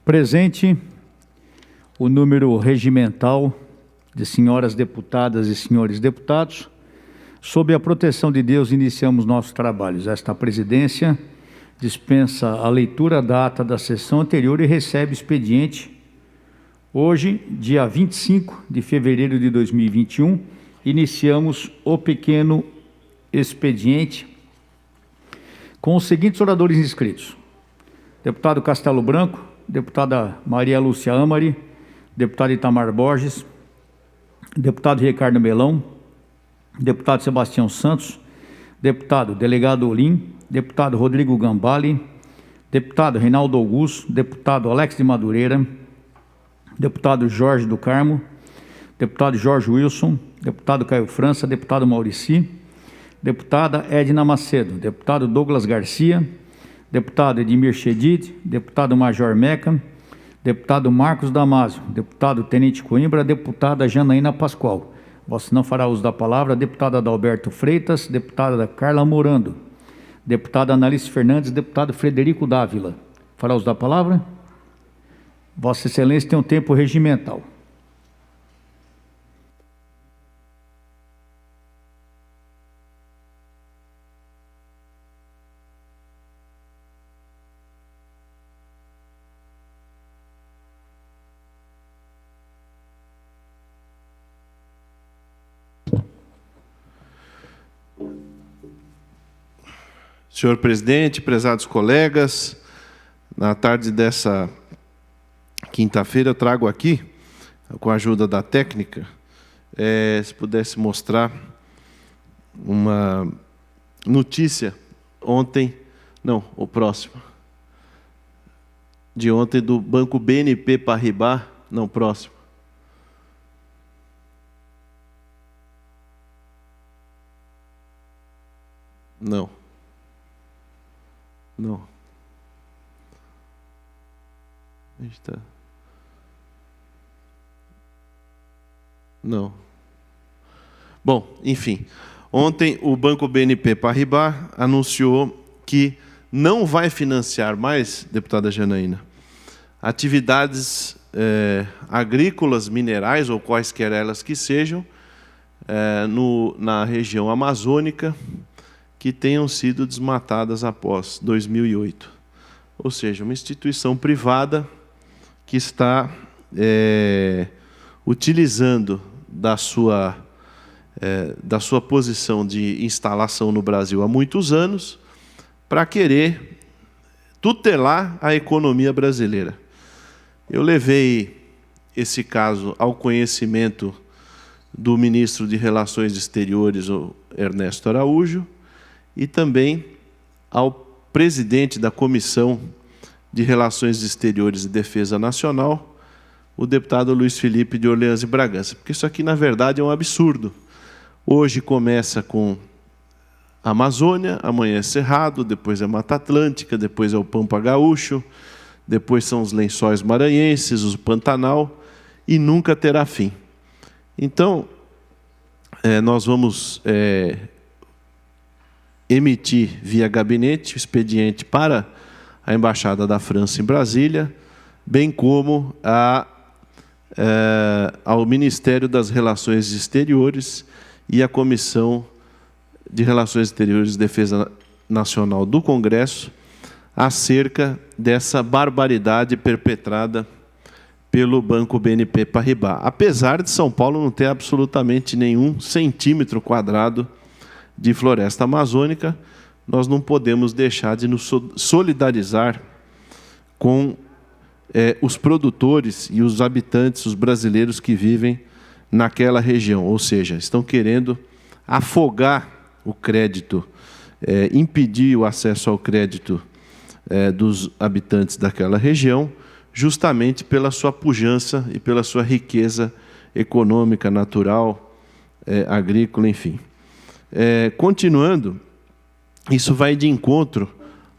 Presente o número regimental de senhoras deputadas e senhores deputados. Sob a proteção de Deus, iniciamos nossos trabalhos. Esta presidência dispensa a leitura da ata da sessão anterior e recebe expediente hoje, dia 25 de fevereiro de 2021, iniciamos o pequeno expediente com os seguintes oradores inscritos: deputado Castelo Branco, deputada Maria Lúcia Amari, deputado Itamar Borges, deputado Ricardo Melão, deputado Sebastião Santos, deputado delegado Olim, deputado Rodrigo Gambale, deputado Reinaldo Augusto, deputado Alex de Madureira, deputado Jorge do Carmo, deputado Jorge Wilson, deputado Caio França, deputado Maurici, deputada Edna Macedo, deputado Douglas Garcia, deputado Edmir Chedid, deputado Major Meca, deputado Marcos Damasio, deputado Tenente Coimbra, deputada Janaína Pascoal. Vossa não fará uso da palavra, deputada Adalberto Freitas, deputada Carla Morando, deputada Analice Fernandes, deputado Frederico Dávila. Fará uso da palavra? Vossa Excelência tem um tempo regimental. Senhor presidente, prezados colegas, na tarde dessa quinta-feira eu trago aqui, com a ajuda da técnica, se pudesse mostrar uma notícia ontem, não, o próximo, de ontem do Banco BNP Paribas, não, próximo. Não. Não. Está. Não. Bom, enfim. Ontem o Banco BNP Paribas anunciou que não vai financiar mais, deputada Janaína, atividades agrícolas, minerais ou quaisquer elas que sejam, na região amazônica, que tenham sido desmatadas após 2008. Ou seja, uma instituição privada que está utilizando da sua posição de instalação no Brasil há muitos anos para querer tutelar a economia brasileira. Eu levei esse caso ao conhecimento do ministro de Relações Exteriores, o Ernesto Araújo, e também ao presidente da Comissão de Relações Exteriores e Defesa Nacional, o deputado Luiz Felipe de Orleans e Bragança, porque isso aqui, na verdade, é um absurdo. Hoje começa com a Amazônia, amanhã é Cerrado, depois é Mata Atlântica, depois é o Pampa Gaúcho, depois são os Lençóis Maranhenses, o Pantanal, e nunca terá fim. Então, nós vamos emitir via gabinete o expediente para a Embaixada da França em Brasília, bem como ao Ministério das Relações Exteriores e à Comissão de Relações Exteriores e Defesa Nacional do Congresso, acerca dessa barbaridade perpetrada pelo Banco BNP Paribas. Apesar de São Paulo não ter absolutamente nenhum centímetro quadrado de floresta amazônica, nós não podemos deixar de nos solidarizar com os produtores e os habitantes, os brasileiros que vivem naquela região. Ou seja, estão querendo afogar o crédito, impedir o acesso ao crédito dos habitantes daquela região, justamente pela sua pujança e pela sua riqueza econômica, natural, agrícola, enfim. Continuando, isso vai de encontro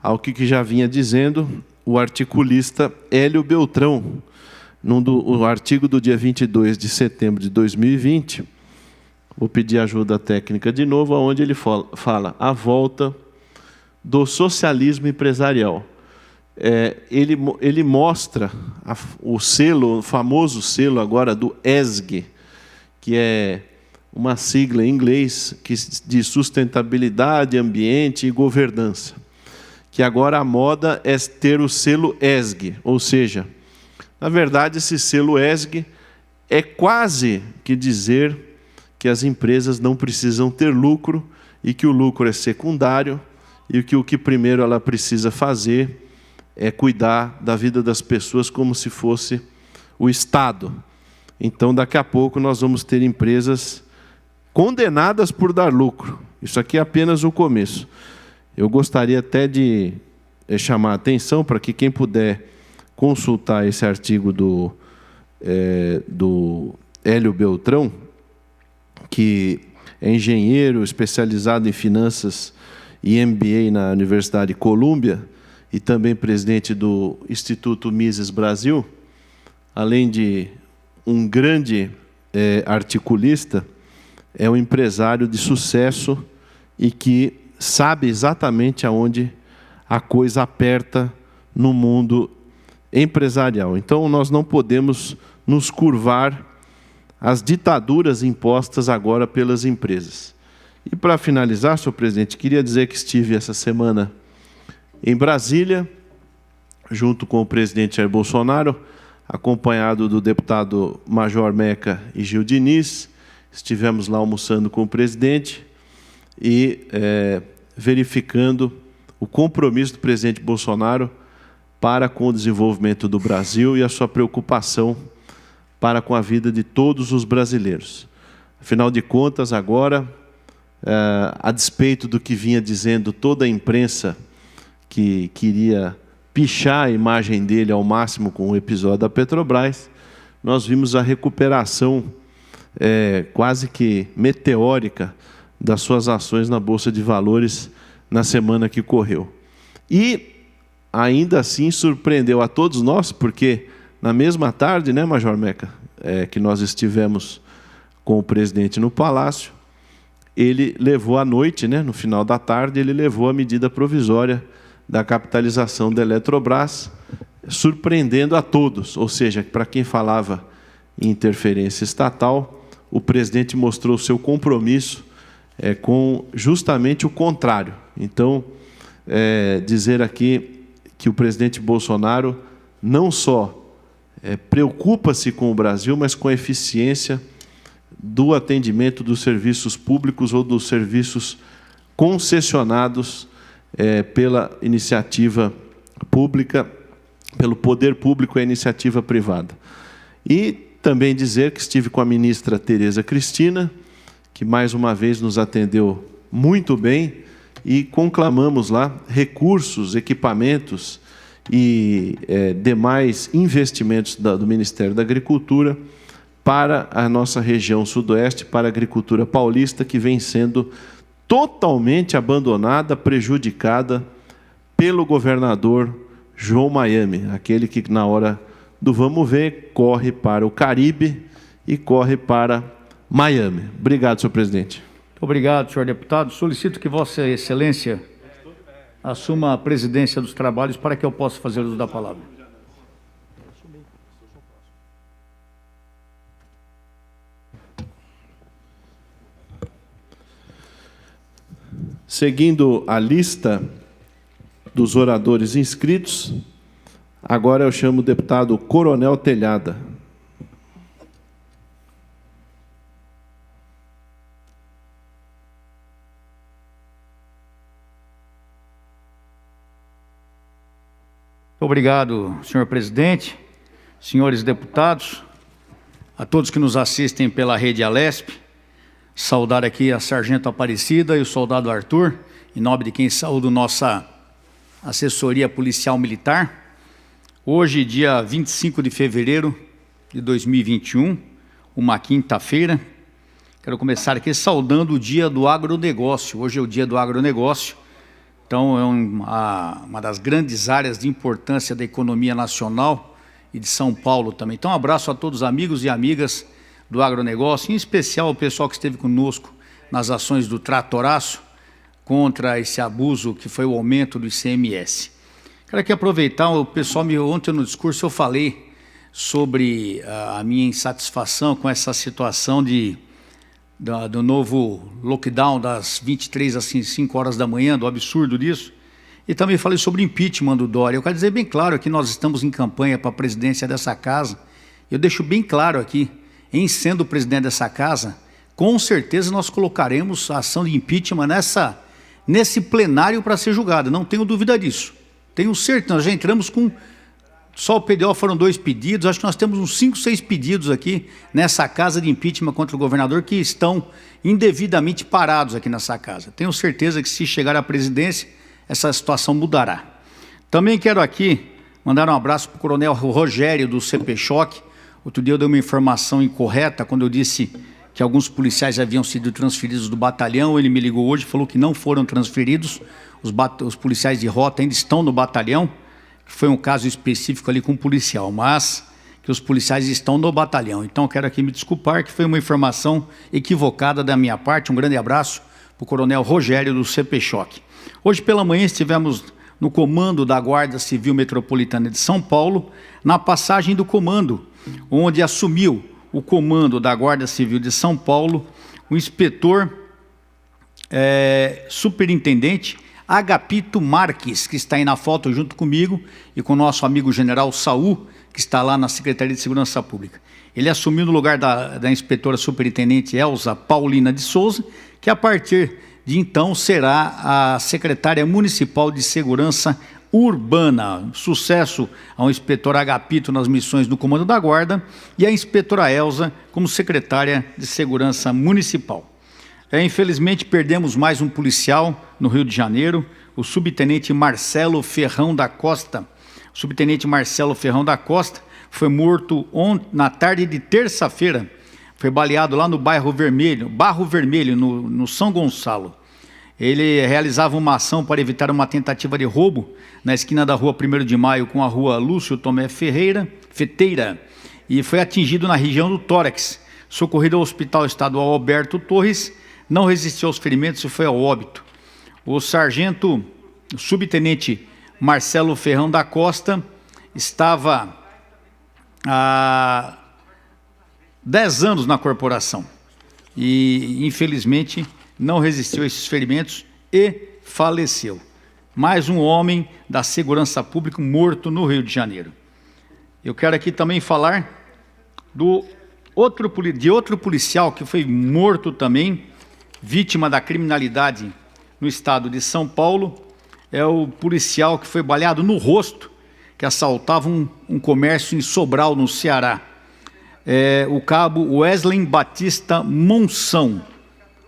ao que já vinha dizendo o articulista Hélio Beltrão, no artigo do dia 22 de setembro de 2020, vou pedir ajuda técnica de novo, onde ele fala a volta do socialismo empresarial. ele mostra o selo, o famoso selo agora do ESG, que é uma sigla em inglês de sustentabilidade, ambiente e governança. Que agora a moda é ter o selo ESG, ou seja, na verdade esse selo ESG é quase que dizer que as empresas não precisam ter lucro e que o lucro é secundário e que o que primeiro ela precisa fazer é cuidar da vida das pessoas como se fosse o Estado. Então, daqui a pouco, nós vamos ter empresas condenadas por dar lucro. Isso aqui é apenas o começo. Eu gostaria até de chamar a atenção para que quem puder consultar esse artigo do Hélio Beltrão, que é engenheiro especializado em finanças e MBA na Universidade de Colômbia e também presidente do Instituto Mises Brasil, além de um grande articulista, é um empresário de sucesso e que sabe exatamente aonde a coisa aperta no mundo empresarial. Então, nós não podemos nos curvar às ditaduras impostas agora pelas empresas. E, para finalizar, senhor presidente, queria dizer que estive essa semana em Brasília, junto com o presidente Jair Bolsonaro, acompanhado do deputado Major Meca e Gil Diniz. Estivemos lá almoçando com o presidente e verificando o compromisso do presidente Bolsonaro para com o desenvolvimento do Brasil e a sua preocupação para com a vida de todos os brasileiros. Afinal de contas, agora, a despeito do que vinha dizendo toda a imprensa que queria pichar a imagem dele ao máximo com o episódio da Petrobras, nós vimos a recuperação quase que meteórica das suas ações na Bolsa de Valores na semana que correu. E, ainda assim, surpreendeu a todos nós, porque na mesma tarde, né, Major Meca, que nós estivemos com o presidente no Palácio, ele levou à noite, né, no final da tarde, ele levou a medida provisória da capitalização da Eletrobras, surpreendendo a todos. Ou seja, para quem falava em interferência estatal, o presidente mostrou seu compromisso com justamente o contrário. Então, dizer aqui que o presidente Bolsonaro não só preocupa-se com o Brasil, mas com a eficiência do atendimento dos serviços públicos ou dos serviços concessionados pela iniciativa pública, pelo poder público e a iniciativa privada. E também dizer que estive com a ministra Tereza Cristina, que mais uma vez nos atendeu muito bem, e conclamamos lá recursos, equipamentos e demais investimentos do Ministério da Agricultura para a nossa região sudoeste, para a agricultura paulista, que vem sendo totalmente abandonada, prejudicada pelo governador João Miami, aquele que, na hora do vamos ver, corre para o Caribe e corre para Miami. Obrigado, senhor presidente. Muito obrigado, senhor deputado. Solicito que Vossa Excelência assuma a presidência dos trabalhos para que eu possa fazer uso da palavra. Seguindo a lista dos oradores inscritos, agora eu chamo o deputado Coronel Telhada. Obrigado, senhor presidente, senhores deputados, a todos que nos assistem pela rede Alesp. Saudar aqui a Sargento Aparecida e o soldado Arthur, em nome de quem saúdo nossa assessoria policial militar. Hoje, dia 25 de fevereiro de 2021, uma quinta-feira, quero começar aqui saudando o dia do agronegócio. Hoje é o dia do agronegócio, então é uma das grandes áreas de importância da economia nacional e de São Paulo também. Então, um abraço a todos os amigos e amigas do agronegócio, em especial o pessoal que esteve conosco nas ações do Tratoraço contra esse abuso que foi o aumento do ICMS. Quero aqui aproveitar, o pessoal ontem no discurso eu falei sobre a minha insatisfação com essa situação do novo lockdown das 23 às 5 horas da manhã, do absurdo disso, e também falei sobre o impeachment do Dória. Eu quero dizer bem claro que nós estamos em campanha para a presidência dessa casa. Eu deixo bem claro aqui, em sendo presidente dessa casa, com certeza nós colocaremos a ação de impeachment nesse plenário para ser julgada, não tenho dúvida disso. Tenho certeza, nós já entramos com... Só o PDO foram 2 pedidos, acho que nós temos uns 5, 6 pedidos aqui nessa casa de impeachment contra o governador que estão indevidamente parados aqui nessa casa. Tenho certeza que se chegar à presidência, essa situação mudará. Também quero aqui mandar um abraço para o coronel Rogério do CPChoque. Outro dia eu dei uma informação incorreta quando eu disse que alguns policiais haviam sido transferidos do batalhão. Ele me ligou hoje e falou que não foram transferidos. Os policiais de rota ainda estão no batalhão. Foi um caso específico ali com um policial, mas que os policiais estão no batalhão. Então, quero aqui me desculpar que foi uma informação equivocada da minha parte. Um grande abraço para o coronel Rogério do CPChoque. Hoje pela manhã estivemos no comando da Guarda Civil Metropolitana de São Paulo, na passagem do comando, onde assumiu o comando da Guarda Civil de São Paulo o inspetor superintendente Agapito Marques, que está aí na foto junto comigo, e com o nosso amigo general Saul, que está lá na Secretaria de Segurança Pública. Ele assumiu no lugar da inspetora superintendente Elza Paulina de Souza, que a partir de então será a secretária municipal de Segurança Urbana. Sucesso ao inspetor Agapito nas missões do comando da Guarda e a inspetora Elza como secretária de Segurança Municipal. Infelizmente, perdemos mais um policial no Rio de Janeiro, o subtenente Marcelo Ferrão da Costa. O subtenente Marcelo Ferrão da Costa foi morto na tarde de terça-feira. Foi baleado lá no Barro Vermelho, no São Gonçalo. Ele realizava uma ação para evitar uma tentativa de roubo na esquina da rua 1º de Maio com a rua Lúcio Tomé Feteira, e foi atingido na região do tórax. Socorrido ao Hospital Estadual Alberto Torres, não resistiu aos ferimentos e foi ao óbito. O subtenente Marcelo Ferrão da Costa estava há 10 anos na corporação e, infelizmente, não resistiu a esses ferimentos e faleceu. Mais um homem da segurança pública morto no Rio de Janeiro. Eu quero aqui também falar de outro policial que foi morto também, vítima da criminalidade no estado de São Paulo. É o policial que foi baleado no rosto, que assaltava um comércio em Sobral, no Ceará. O cabo Wesley Batista Monção.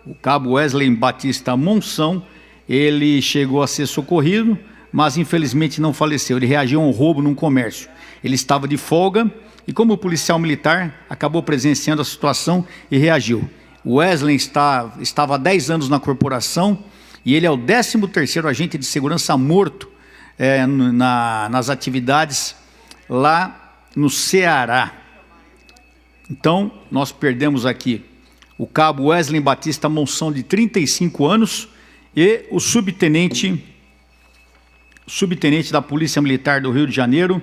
O cabo Wesley Batista Monção, ele chegou a ser socorrido, mas infelizmente não faleceu. Ele reagiu a um roubo num comércio. Ele estava de folga e, como policial militar, acabou presenciando a situação e reagiu. O Wesley estava há 10 anos na corporação e ele é o 13º agente de segurança morto nas atividades lá no Ceará. Então, nós perdemos aqui o cabo Wesley Batista Monção, de 35 anos, e o subtenente da Polícia Militar do Rio de Janeiro,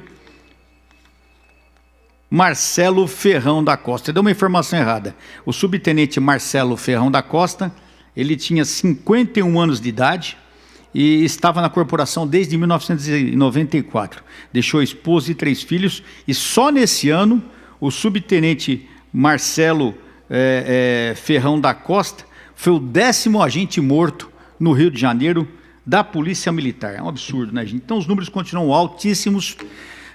Marcelo Ferrão da Costa. Deu uma informação errada. O subtenente Marcelo Ferrão da Costa, ele tinha 51 anos de idade e estava na corporação desde 1994. Deixou a esposa e 3 filhos, e só nesse ano o subtenente Marcelo Ferrão da Costa foi o 10º agente morto no Rio de Janeiro da Polícia Militar. É um absurdo, né, gente? Então os números continuam altíssimos.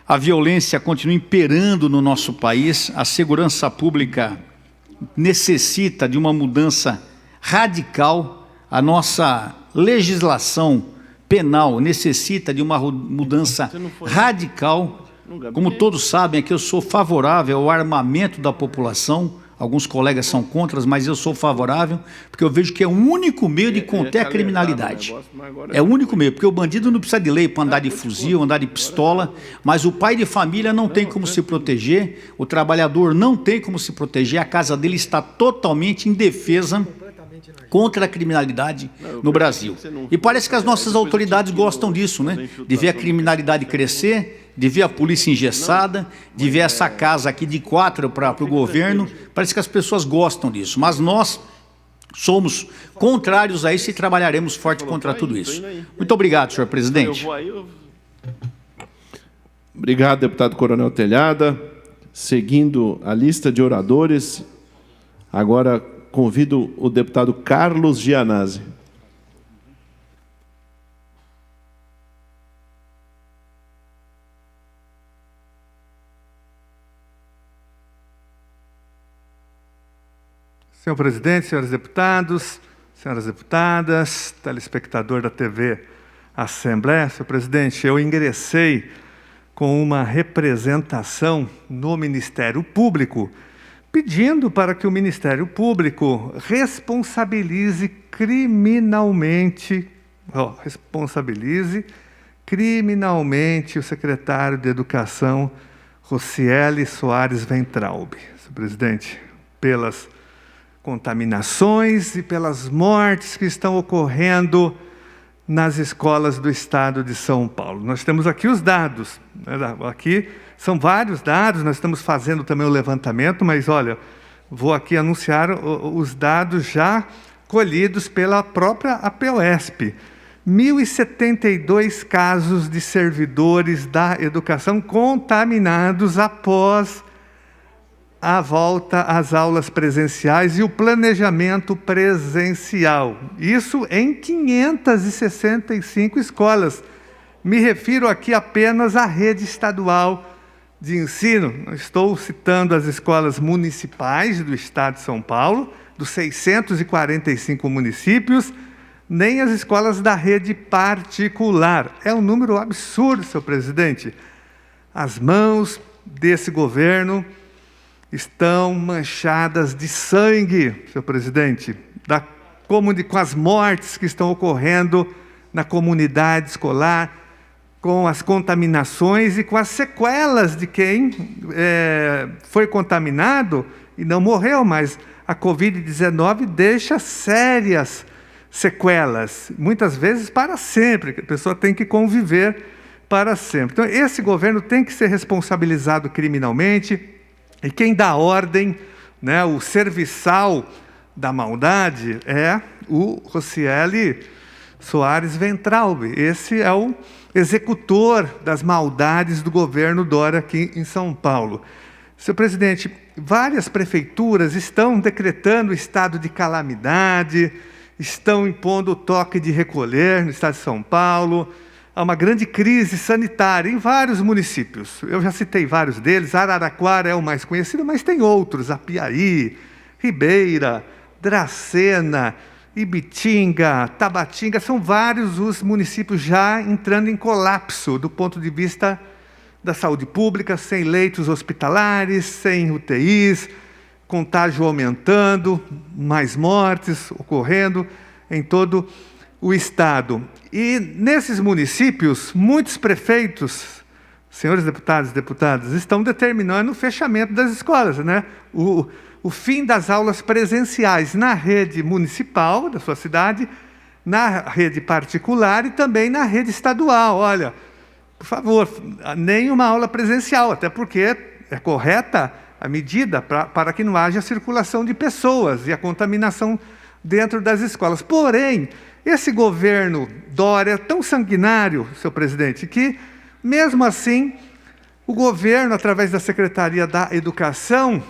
A violência continua imperando no nosso país, a segurança pública necessita de uma mudança radical, a nossa legislação penal necessita de uma mudança radical. Como todos sabem, aqui eu sou favorável ao armamento da população. Alguns colegas são contra, mas eu sou favorável, porque eu vejo que é o único meio de conter a criminalidade. É o único meio, porque o bandido não precisa de lei para andar de fuzil, andar de pistola, mas o pai de família não tem como se proteger, o trabalhador não tem como se proteger, a casa dele está totalmente indefesa contra a criminalidade no Brasil. E parece que as nossas autoridades gostam disso, né? De ver a criminalidade crescer, de ver a polícia engessada, de ver essa casa aqui de 4 para o governo. Parece que as pessoas gostam disso, mas nós somos contrários a isso e trabalharemos forte contra tudo isso. Muito obrigado, senhor presidente. Obrigado, deputado Coronel Telhada. Seguindo a lista de oradores, agora convido o deputado Carlos Gianazzi. Senhor presidente, senhores deputados, senhoras deputadas, telespectador da TV Assembleia, senhor presidente, eu ingressei com uma representação no Ministério Público, pedindo para que o Ministério Público responsabilize criminalmente o secretário de Educação, Rocieli Soares Weintraub, senhor presidente, pelas contaminações e pelas mortes que estão ocorrendo nas escolas do estado de São Paulo. Nós temos aqui os dados, né? Aqui são vários dados, nós estamos fazendo também o levantamento, mas olha, vou aqui anunciar os dados já colhidos pela própria APOESP. 1.072 casos de servidores da educação contaminados após a volta às aulas presenciais e o planejamento presencial. Isso em 565 escolas. Me refiro aqui apenas à rede estadual de ensino. Estou citando as escolas municipais do estado de São Paulo, dos 645 municípios, nem as escolas da rede particular. É um número absurdo, senhor presidente. As mãos desse governo estão manchadas de sangue, senhor presidente, com as mortes que estão ocorrendo na comunidade escolar, com as contaminações e com as sequelas de quem foi contaminado e não morreu, mas a Covid-19 deixa sérias sequelas, muitas vezes para sempre, que a pessoa tem que conviver para sempre. Então, esse governo tem que ser responsabilizado criminalmente. E quem dá ordem, né, o serviçal da maldade, é o Rocieli Soares Weintraub. Esse é o executor das maldades do governo Dória aqui em São Paulo. Senhor presidente, várias prefeituras estão decretando estado de calamidade, estão impondo o toque de recolher no estado de São Paulo. Há uma grande crise sanitária em vários municípios. Eu já citei vários deles. Araraquara é o mais conhecido, mas tem outros. Apiaí, Ribeira, Dracena, Ibitinga, Tabatinga. São vários os municípios já entrando em colapso do ponto de vista da saúde pública, sem leitos hospitalares, sem UTIs, contágio aumentando, mais mortes ocorrendo em todo o estado. E nesses municípios, muitos prefeitos, senhores deputados e deputadas, estão determinando o fechamento das escolas, né? O fim das aulas presenciais na rede municipal da sua cidade, na rede particular e também na rede estadual. Olha, por favor, nenhuma aula presencial, até porque é correta a medida para que não haja circulação de pessoas e a contaminação dentro das escolas. Porém, esse governo Dória é tão sanguinário, senhor presidente, que, mesmo assim, o governo, através da Secretaria da Educação,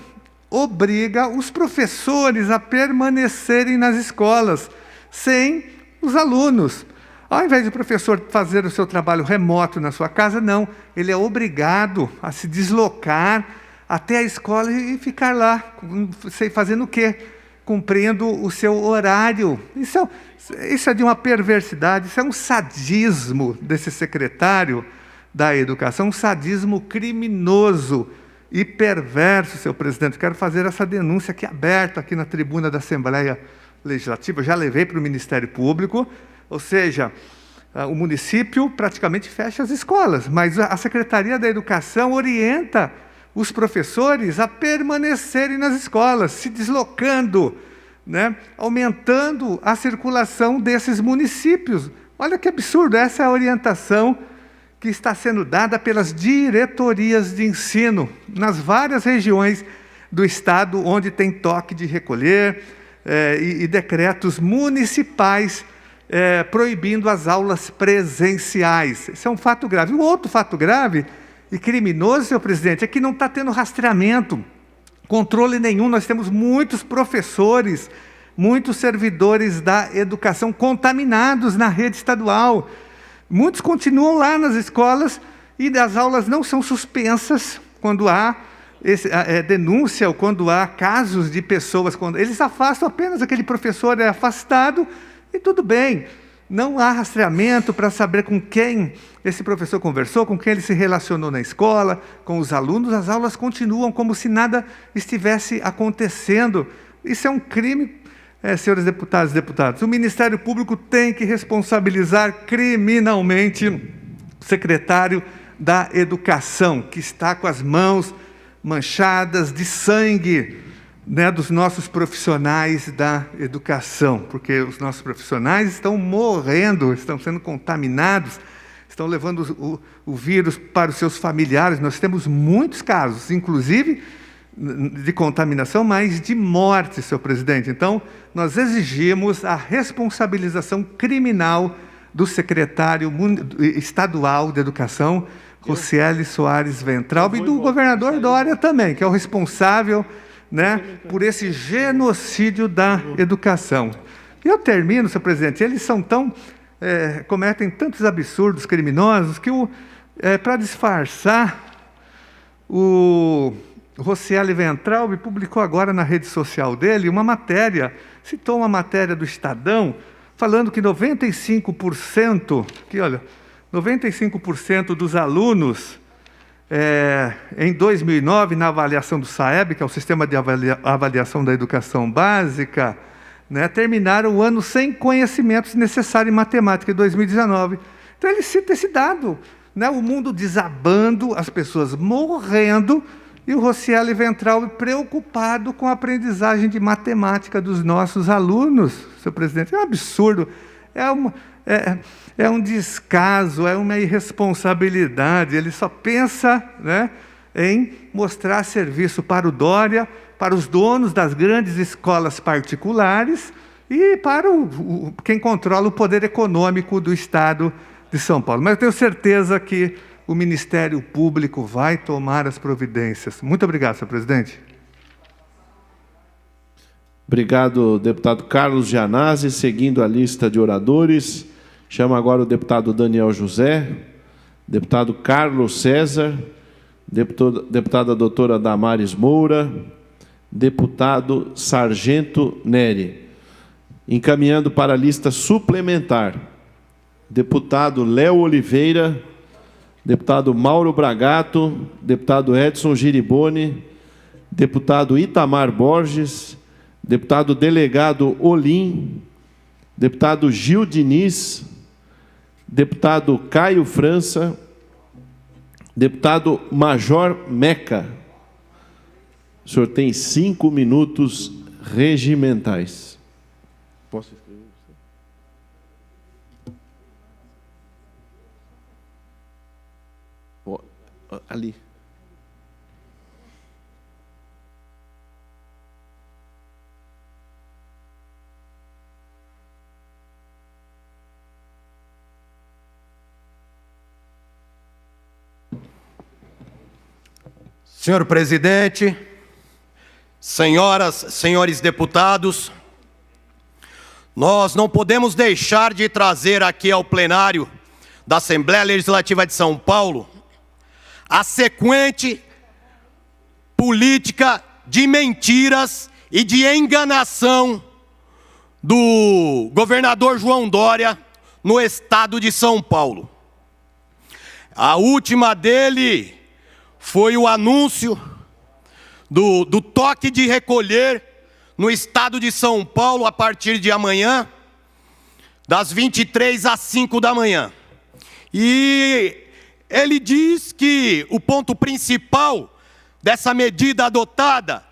obriga os professores a permanecerem nas escolas, sem os alunos. Ao invés do professor fazer o seu trabalho remoto na sua casa, não. Ele é obrigado a se deslocar até a escola e ficar lá, fazendo o quê? Cumprindo o seu horário. Isso é de uma perversidade, isso é um sadismo desse secretário da Educação, um sadismo criminoso e perverso, senhor presidente. Quero fazer essa denúncia aqui aberta, aqui na tribuna da Assembleia Legislativa. Eu já levei para o Ministério Público, ou seja, o município praticamente fecha as escolas, mas a Secretaria da Educação orienta os professores a permanecerem nas escolas, se deslocando né, aumentando a circulação desses municípios. Olha que absurdo, essa é a orientação que está sendo dada pelas diretorias de ensino nas várias regiões do estado onde tem toque de recolher e decretos municipais proibindo as aulas presenciais. Esse é um fato grave. Um outro fato grave e criminoso, senhor presidente, é que não está tendo rastreamento, controle nenhum. Nós temos muitos professores, muitos servidores da educação contaminados na rede estadual. Muitos continuam lá nas escolas e as aulas não são suspensas quando há denúncia ou quando há casos de pessoas. Quando eles afastam apenas aquele professor, é afastado e tudo bem. Não há rastreamento para saber com quem esse professor conversou, com quem ele se relacionou na escola, com os alunos. As aulas continuam como se nada estivesse acontecendo. Isso é um crime, senhores deputados e deputadas. O Ministério Público tem que responsabilizar criminalmente o secretário da Educação, que está com as mãos manchadas de sangue, né, dos nossos profissionais da educação, porque os nossos profissionais estão morrendo, estão sendo contaminados, estão levando o vírus para os seus familiares. Nós temos muitos casos, inclusive de contaminação, mas de morte, senhor presidente. Então, nós exigimos a responsabilização criminal do secretário estadual de Educação, Rocieli Soares Weintraub, e do governador Dória também, que é o responsável, né, por esse genocídio da educação. E eu termino, senhor presidente, eles são cometem tantos absurdos criminosos que, para disfarçar, o Rocieli Weintraub publicou agora na rede social dele uma matéria, citou uma matéria do Estadão, falando que 95%, aqui olha, 95% dos alunos em 2009, na avaliação do SAEB, que é o Sistema de Avaliação da Educação Básica, né, terminaram o ano sem conhecimentos necessários em matemática, em 2019. Então ele cita esse dado, né, o mundo desabando, as pessoas morrendo, e o Rocieli Weintraub preocupado com a aprendizagem de matemática dos nossos alunos, senhor presidente. É um absurdo, é um descaso, é uma irresponsabilidade. Ele só pensa, né, em mostrar serviço para o Dória, para os donos das grandes escolas particulares e para quem controla o poder econômico do Estado de São Paulo. Mas eu tenho certeza que o Ministério Público vai tomar as providências. Muito obrigado, senhor presidente. Obrigado, deputado Carlos Gianazzi. Seguindo a lista de oradores, chamo agora o deputado Daniel José, deputado Carlos César, deputada doutora Damares Moura, deputado Sargento Nery. Encaminhando para a lista suplementar, deputado Léo Oliveira, deputado Mauro Bragato, deputado Edson Giriboni, deputado Itamar Borges, deputado delegado Olim, deputado Gil Diniz, deputado Caio França, deputado Major Meca. O senhor tem 5 minutos regimentais. Posso escrever? Ali. Senhor presidente, senhoras, senhores deputados, nós não podemos deixar de trazer aqui ao plenário da Assembleia Legislativa de São Paulo a sequente política de mentiras e de enganação do governador João Dória no estado de São Paulo. A última dele foi o anúncio do toque de recolher no estado de São Paulo a partir de amanhã, das 23 às 5 da manhã. E ele diz que o ponto principal dessa medida adotada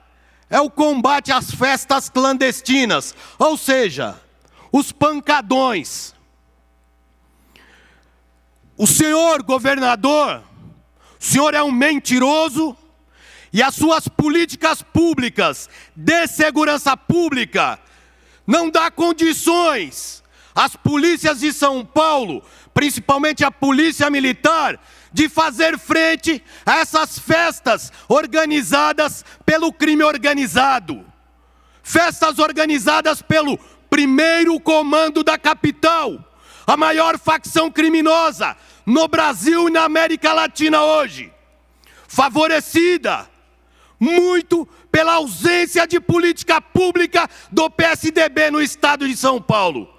é o combate às festas clandestinas, ou seja, os pancadões. O senhor governador, o senhor é um mentiroso e as suas políticas públicas de segurança pública não dá condições às polícias de São Paulo, principalmente a polícia militar, de fazer frente a essas festas organizadas pelo crime organizado. Festas organizadas pelo primeiro comando da capital, a maior facção criminosa no Brasil e na América Latina hoje, favorecida muito pela ausência de política pública do PSDB no estado de São Paulo.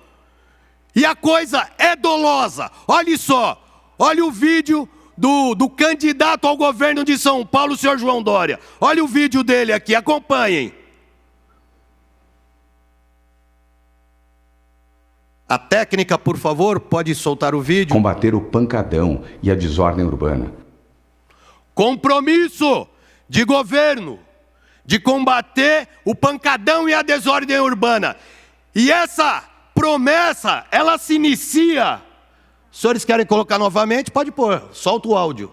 E a coisa é dolosa. Olha só, olha o vídeo do candidato ao governo de São Paulo, o senhor João Dória. Olha o vídeo dele aqui, acompanhem. A técnica, por favor, pode soltar o vídeo. Combater o pancadão e a desordem urbana. Compromisso de governo de combater o pancadão e a desordem urbana. E essa promessa, ela se inicia. Os senhores querem colocar novamente? Pode pôr, solta o áudio.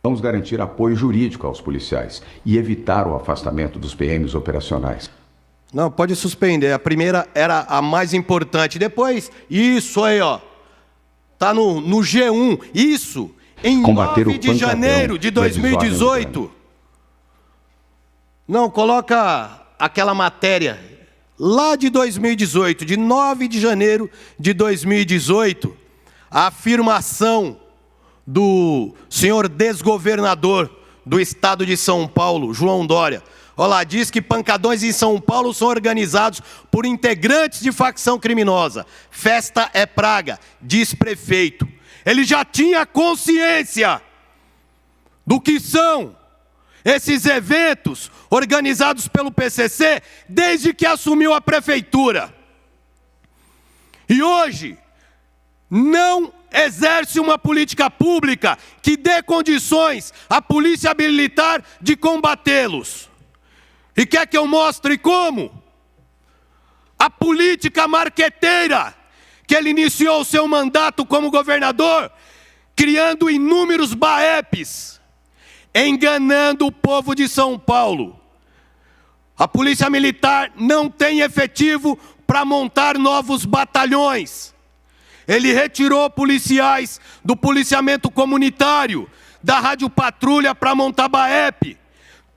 Vamos garantir apoio jurídico aos policiais e evitar o afastamento dos PMs operacionais. Não, pode suspender. A primeira era a mais importante. Depois, isso aí, ó. Tá no G1. Isso, em Combater 9 de janeiro de 2018. Não, coloca aquela matéria lá de 2018, de 9 de janeiro de 2018, a afirmação do senhor desgovernador do estado de São Paulo, João Dória. Olha lá, diz que pancadões em São Paulo são organizados por integrantes de facção criminosa. Festa é praga, diz prefeito. Ele já tinha consciência do que são esses eventos organizados pelo PCC desde que assumiu a prefeitura. E hoje não exerce uma política pública que dê condições à polícia militar de combatê-los. E quer que eu mostre como? A política marqueteira que ele iniciou o seu mandato como governador, criando inúmeros BAEPs, enganando o povo de São Paulo. A polícia militar não tem efetivo para montar novos batalhões. Ele retirou policiais do policiamento comunitário, da rádio patrulha para montar BAEP.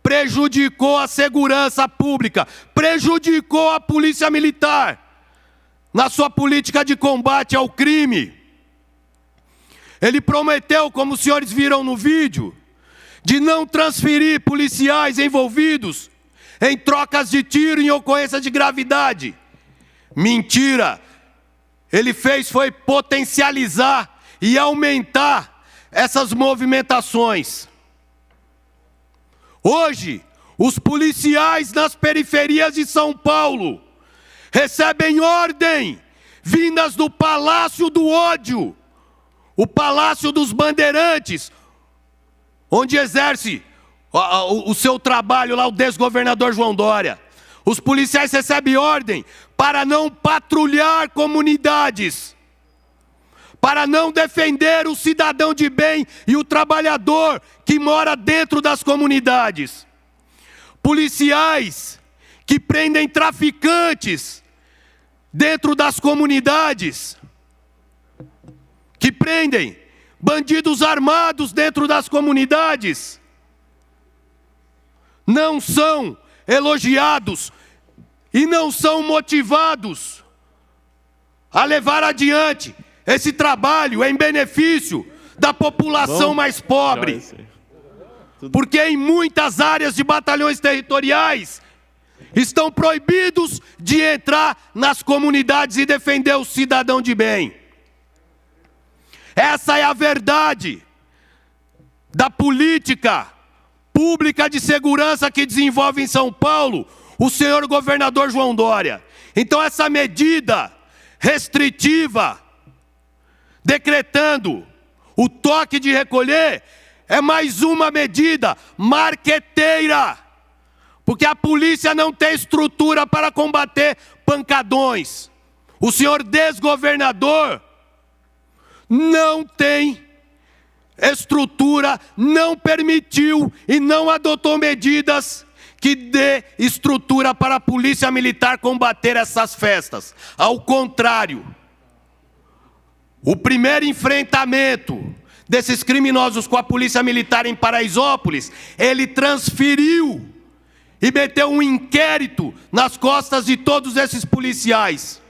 Prejudicou a segurança pública, prejudicou a polícia militar na sua política de combate ao crime. Ele prometeu, como os senhores viram no vídeo, de não transferir policiais envolvidos em trocas de tiro em ocorrência de gravidade. Mentira! Ele foi potencializar e aumentar essas movimentações. Hoje, os policiais nas periferias de São Paulo recebem ordem vindas do Palácio do Ódio, o Palácio dos Bandeirantes, onde exerce o seu trabalho lá o desgovernador João Dória. Os policiais recebem ordem para não patrulhar comunidades, para não defender o cidadão de bem e o trabalhador que mora dentro das comunidades. Policiais que prendem traficantes dentro das comunidades, que prendem bandidos armados dentro das comunidades, não são elogiados e não são motivados a levar adiante esse trabalho em benefício da população mais pobre. Porque em muitas áreas de batalhões territoriais estão proibidos de entrar nas comunidades e defender o cidadão de bem. Essa é a verdade da política pública de segurança que desenvolve em São Paulo o senhor governador João Dória. Então essa medida restritiva, decretando o toque de recolher, é mais uma medida marqueteira, porque a polícia não tem estrutura para combater pancadões. O senhor desgovernador não tem estrutura, não permitiu e não adotou medidas que dê estrutura para a polícia militar combater essas festas. Ao contrário, o primeiro enfrentamento desses criminosos com a polícia militar em Paraisópolis, ele transferiu e meteu um inquérito nas costas de todos esses policiais,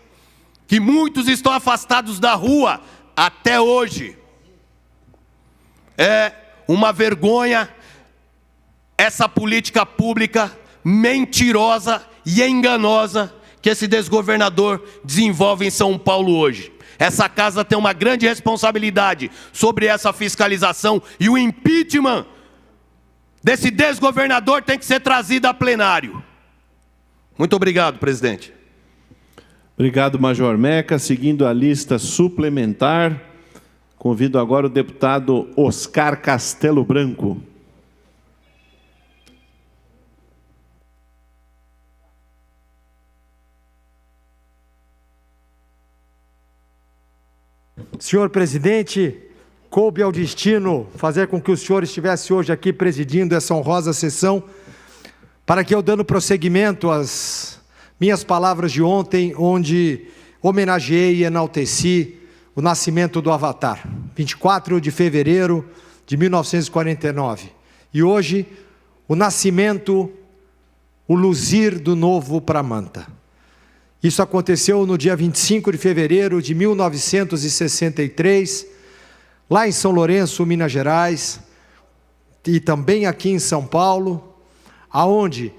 que muitos estão afastados da rua até hoje. É uma vergonha essa política pública mentirosa e enganosa que esse desgovernador desenvolve em São Paulo hoje. Essa casa tem uma grande responsabilidade sobre essa fiscalização e o impeachment desse desgovernador tem que ser trazido a plenário. Muito obrigado, presidente. Obrigado, Major Meca. Seguindo a lista suplementar, convido agora o deputado Oscar Castelo Branco. Senhor presidente, coube ao destino fazer com que o senhor estivesse hoje aqui presidindo essa honrosa sessão, para que eu, dando prosseguimento às minhas palavras de ontem, onde homenageei e enalteci o nascimento do Avatar, 24 de fevereiro de 1949. E hoje, o nascimento, o luzir do novo Pramanta. Isso aconteceu no dia 25 de fevereiro de 1963, lá em São Lourenço, Minas Gerais, e também aqui em São Paulo, aonde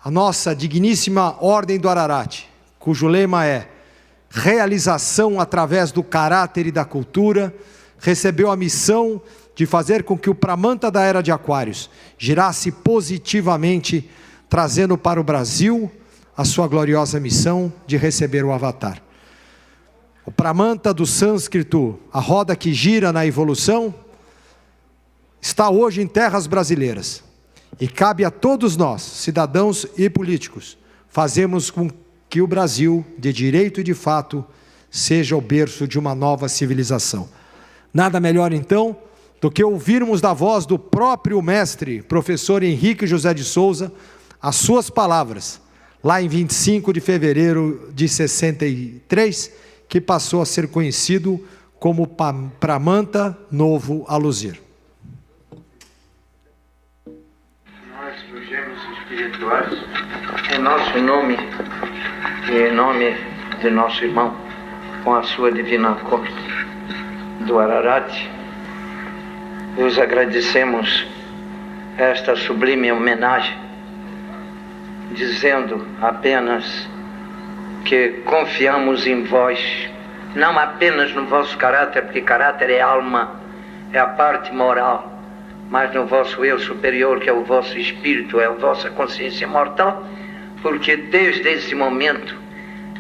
a nossa digníssima Ordem do Ararat, cujo lema é realização através do caráter e da cultura, recebeu a missão de fazer com que o Pramanta da Era de Aquários girasse positivamente, trazendo para o Brasil a sua gloriosa missão de receber o Avatar. O Pramanta do sânscrito, a roda que gira na evolução, está hoje em terras brasileiras. E cabe a todos nós, cidadãos e políticos, fazermos com que o Brasil, de direito e de fato, seja o berço de uma nova civilização. Nada melhor, então, do que ouvirmos da voz do próprio mestre, professor Henrique José de Souza, as suas palavras, lá em 25 de fevereiro de 63, que passou a ser conhecido como Pramanta Novo a Luzir. Nós, os gêmeos espirituais, em nosso nome e em nome de nosso irmão, com a sua divina corte do Ararat, vos agradecemos esta sublime homenagem, dizendo apenas que confiamos em vós, não apenas no vosso caráter, porque caráter é alma, é a parte moral, mas no vosso eu superior, que é o vosso espírito, é a vossa consciência mortal, porque desde esse momento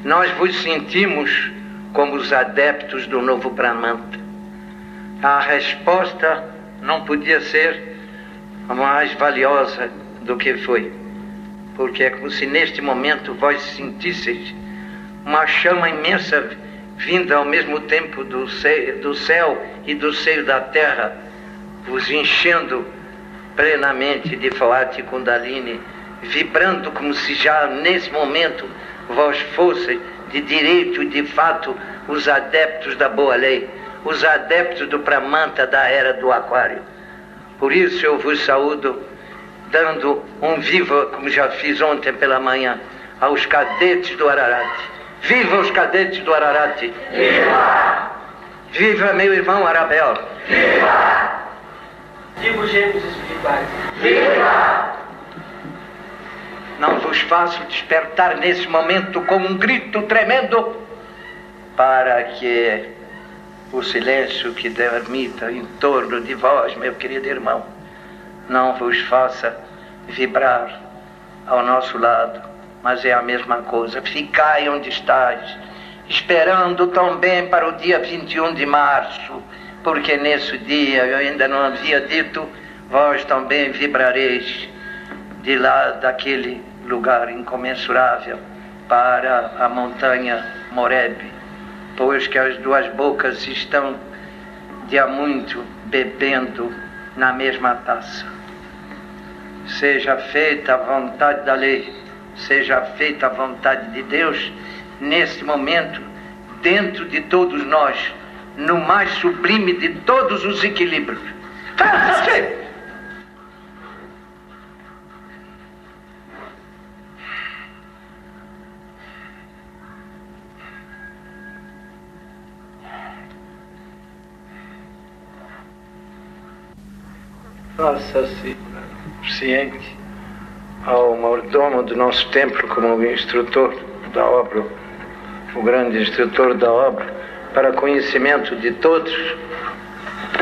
nós vos sentimos como os adeptos do novo Pramanta. A resposta não podia ser mais valiosa do que foi, porque é como se neste momento vós sentisseis uma chama imensa vinda ao mesmo tempo do céu e do seio da terra, vos enchendo plenamente de Fawati Kundalini, vibrando como se já nesse momento vós fosseis de direito e de fato os adeptos da boa lei, os adeptos do Pramanta da Era do Aquário. Por isso eu vos saúdo, dando um viva, como já fiz ontem pela manhã, aos cadetes do Ararat. Viva os cadetes do Ararat! Viva! Viva meu irmão Arabel! Viva! Viva os gêmeos espirituais! Viva! Não vos faço despertar nesse momento com um grito tremendo, para que o silêncio que dormita em torno de vós, meu querido irmão, não vos faça vibrar ao nosso lado, mas é a mesma coisa. Ficai onde estáis, esperando também para o dia 21 de março, porque nesse dia, eu ainda não havia dito, vós também vibrareis de lá daquele lugar incomensurável para a montanha Morebe, pois que as duas bocas estão de há muito bebendo na mesma taça. Seja feita a vontade da lei, seja feita a vontade de Deus, neste momento, dentro de todos nós, no mais sublime de todos os equilíbrios. Faça-se! Faça-se ciente ao mordomo do nosso templo como instrutor da obra, o grande instrutor da obra, para conhecimento de todos,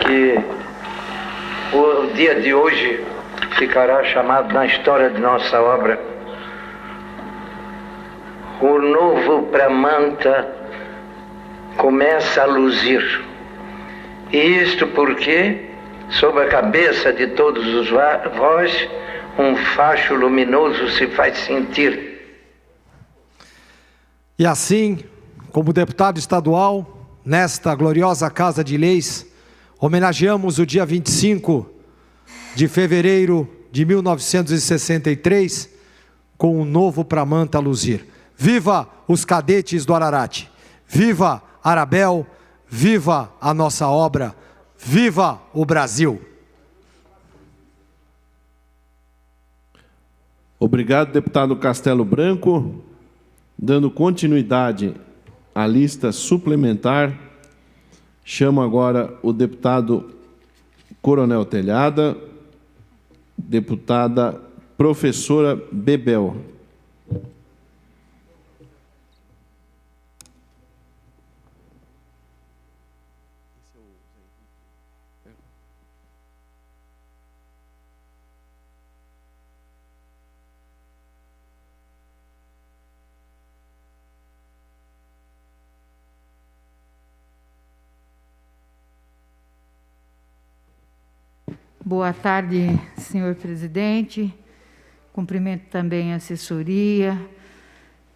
que o dia de hoje ficará chamado na história de nossa obra o novo Pramanta começa a luzir. E isto porque, sob a cabeça de todos os vós, um facho luminoso se faz sentir. E assim, como deputado estadual, nesta gloriosa Casa de Leis, homenageamos o dia 25 de fevereiro de 1963 com um novo Pramanta a luzir. Viva os cadetes do Ararat! Viva Arabel! Viva a nossa obra! Viva o Brasil! Obrigado, deputado Castelo Branco. Dando continuidade à lista suplementar, chamo agora o deputado Coronel Telhada, deputada professora Bebel. Boa tarde, senhor presidente. Cumprimento também a assessoria,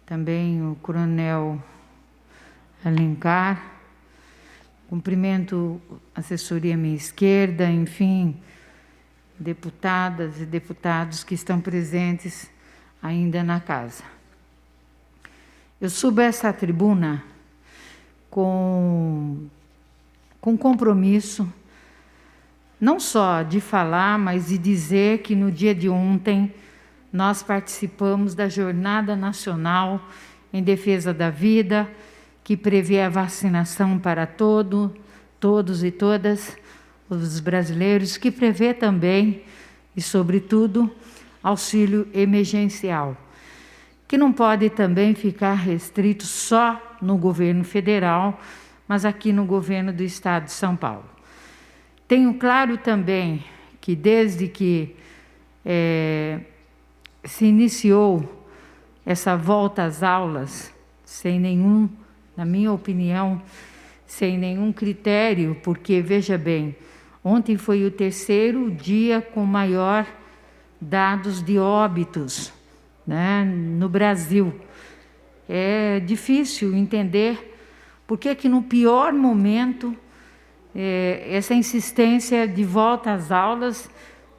também o coronel Alencar. Cumprimento a assessoria à minha esquerda, enfim, deputadas e deputados que estão presentes ainda na casa. Eu subo a essa tribuna com compromisso, não só de falar, mas de dizer que no dia de ontem nós participamos da Jornada Nacional em Defesa da Vida, que prevê a vacinação para todos e todas os brasileiros, que prevê também, e sobretudo, auxílio emergencial, que não pode também ficar restrito só no governo federal, mas aqui no governo do Estado de São Paulo. Tenho claro também que desde que se iniciou essa volta às aulas, sem nenhum, na minha opinião, sem nenhum critério, porque, veja bem, ontem foi o terceiro dia com maior dados de óbitos, né, no Brasil. É difícil entender por que no pior momento essa insistência de volta às aulas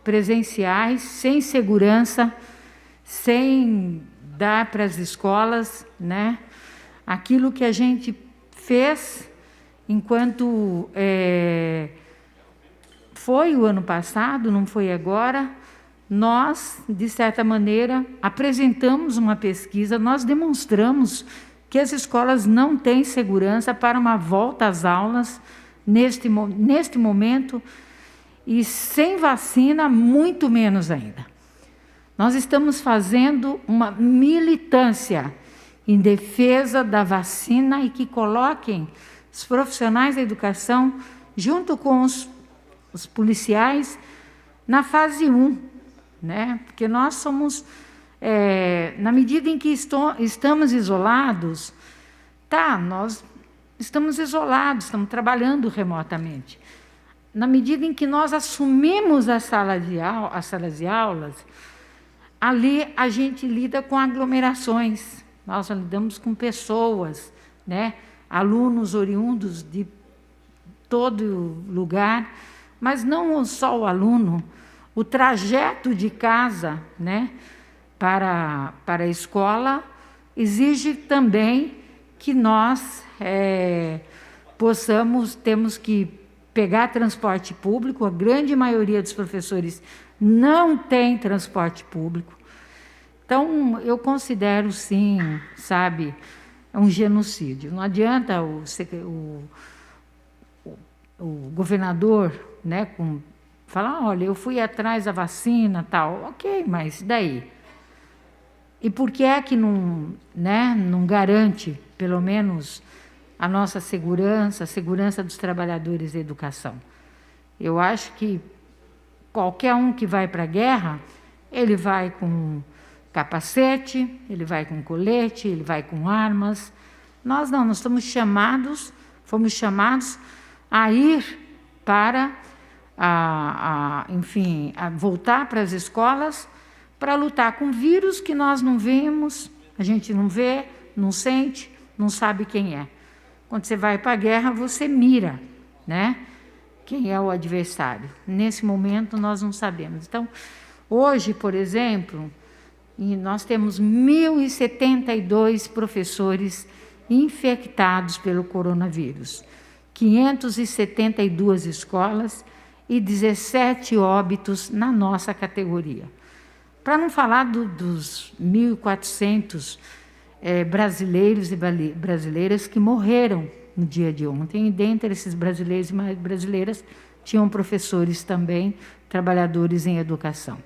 presenciais, sem segurança, sem dar para as escolas, né, aquilo que a gente fez enquanto foi o ano passado, não foi agora. Nós, de certa maneira, apresentamos uma pesquisa, nós demonstramos que as escolas não têm segurança para uma volta às aulas neste momento, e sem vacina, muito menos ainda. Nós estamos fazendo uma militância em defesa da vacina e que coloquem os profissionais da educação junto com os policiais na fase 1, né? Porque nós somos, na medida em que estamos isolados, nós estamos isolados, estamos trabalhando remotamente. Na medida em que nós assumimos as salas de aulas, ali a gente lida com aglomerações, nós lidamos com pessoas, né? Alunos oriundos de todo lugar, mas não só o aluno, o trajeto de casa, né, para a escola exige também que nós temos que pegar transporte público. A grande maioria dos professores não tem transporte público. Então, eu considero, sim, sabe, um genocídio. Não adianta o governador, né, falar, olha, eu fui atrás da vacina, tal. Ok, mas daí? E por que é que não garante, pelo menos, a nossa segurança, a segurança dos trabalhadores da educação? Eu acho que qualquer um que vai para a guerra, ele vai com capacete, ele vai com colete, ele vai com armas. Nós não, nós fomos chamados a ir para, enfim, a voltar para as escolas para lutar com vírus que nós não vimos, a gente não vê, não sente, não sabe quem é. Quando você vai para a guerra, você mira, né? Quem é o adversário. Nesse momento, nós não sabemos. Então, hoje, por exemplo, nós temos 1.072 professores infectados pelo coronavírus, 572 escolas e 17 óbitos na nossa categoria. Para não falar dos 1.400 brasileiros e brasileiras que morreram no dia de ontem, e dentre esses brasileiros e brasileiras tinham professores também, trabalhadores em educação.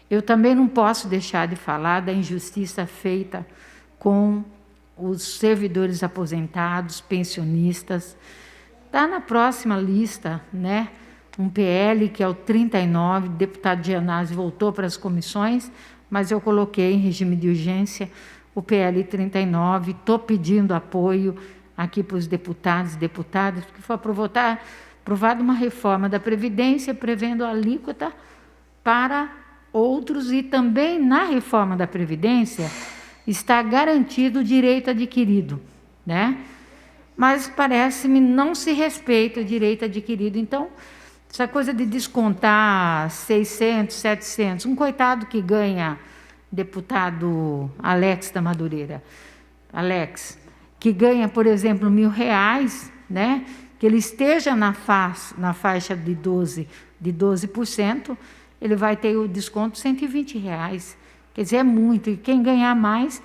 Eu também não posso deixar de falar da injustiça feita com os servidores aposentados, pensionistas. Está na próxima lista, né, um PL, que é o 39, o deputado Gianazzi voltou para as comissões, mas eu coloquei em regime de urgência o PL 39, estou pedindo apoio aqui para os deputados e deputadas, porque foi aprovada uma reforma da Previdência, prevendo a alíquota para outros, e também na reforma da Previdência está garantido o direito adquirido, né? Mas parece-me não se respeita o direito adquirido. Então, essa coisa de descontar 600, 700, um coitado que ganha, deputado Alex da Madureira, Alex, que ganha, por exemplo, R$1.000, né? Que ele esteja na faixa de 12%, ele vai ter o desconto de R$120. Quer dizer, é muito. E quem ganhar mais,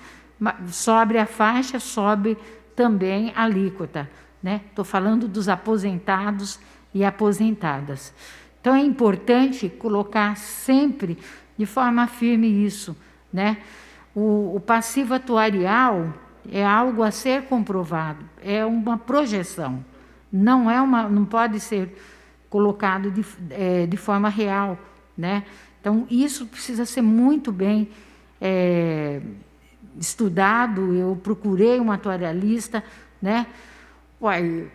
sobe a faixa, sobe também a alíquota, né? Estou falando dos aposentados e aposentadas. Então, é importante colocar sempre de forma firme isso, né? O passivo atuarial é algo a ser comprovado, é uma projeção, não pode ser colocado de forma real, né? Então, isso precisa ser muito bem estudado. Eu procurei um atuarialista, né?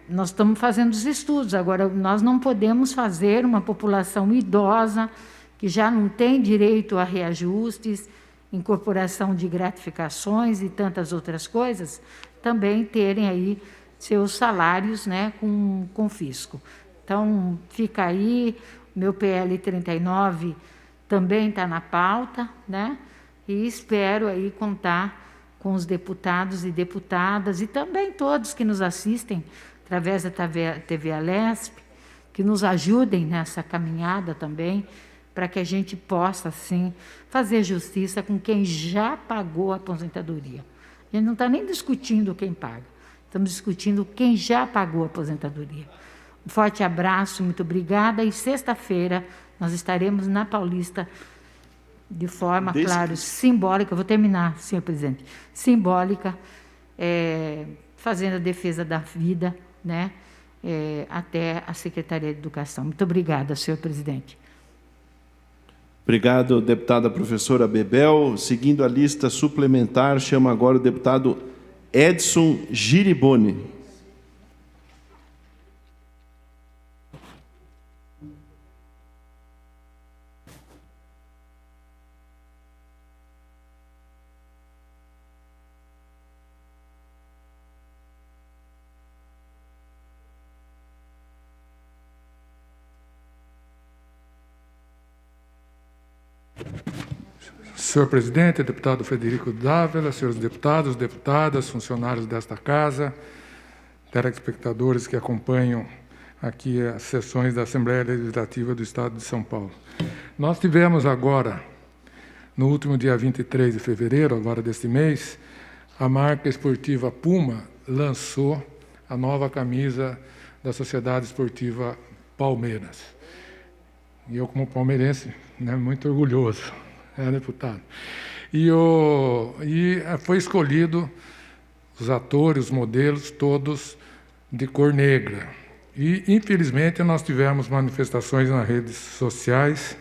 Nós estamos fazendo os estudos, agora nós não podemos fazer uma população idosa que já não tem direito a reajustes, incorporação de gratificações e tantas outras coisas, também terem aí seus salários, né, com fisco. Então, fica aí, meu PL 39 também está na pauta, né? E espero aí contar com os deputados e deputadas e também todos que nos assistem através da TV Alesp, que nos ajudem nessa caminhada também, para que a gente possa, sim, fazer justiça com quem já pagou a aposentadoria. A gente não está nem discutindo quem paga, estamos discutindo quem já pagou a aposentadoria. Um forte abraço, muito obrigada, e sexta-feira nós estaremos na Paulista de forma, claro, simbólica, vou terminar, senhor presidente, simbólica, fazendo a defesa da vida, né, até a Secretaria de Educação. Muito obrigada, senhor presidente. Obrigado, deputada professora Bebel. Seguindo a lista suplementar, chamo agora o deputado Edson Giriboni. Senhor presidente, deputado Frederico Dávila, senhores deputados, deputadas, funcionários desta casa, telespectadores que acompanham aqui as sessões da Assembleia Legislativa do Estado de São Paulo. Nós tivemos agora, no último dia 23 de fevereiro, agora deste mês, a marca esportiva Puma lançou a nova camisa da Sociedade Esportiva Palmeiras. E eu, como palmeirense, muito orgulhoso, deputado. E foi escolhido os atores, os modelos, todos de cor negra. E, infelizmente, nós tivemos manifestações nas redes sociais,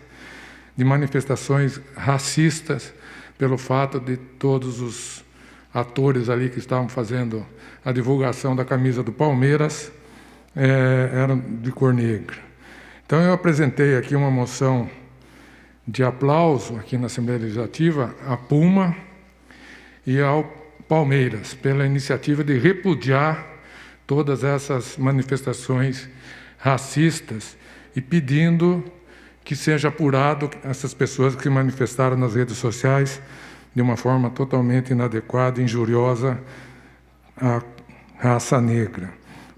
de manifestações racistas, pelo fato de todos os atores ali que estavam fazendo a divulgação da camisa do Palmeiras eram de cor negra. Então, eu apresentei aqui uma moção de aplauso aqui na Assembleia Legislativa à Puma e ao Palmeiras, pela iniciativa de repudiar todas essas manifestações racistas e pedindo que seja apurado essas pessoas que se manifestaram nas redes sociais de uma forma totalmente inadequada e injuriosa à raça negra.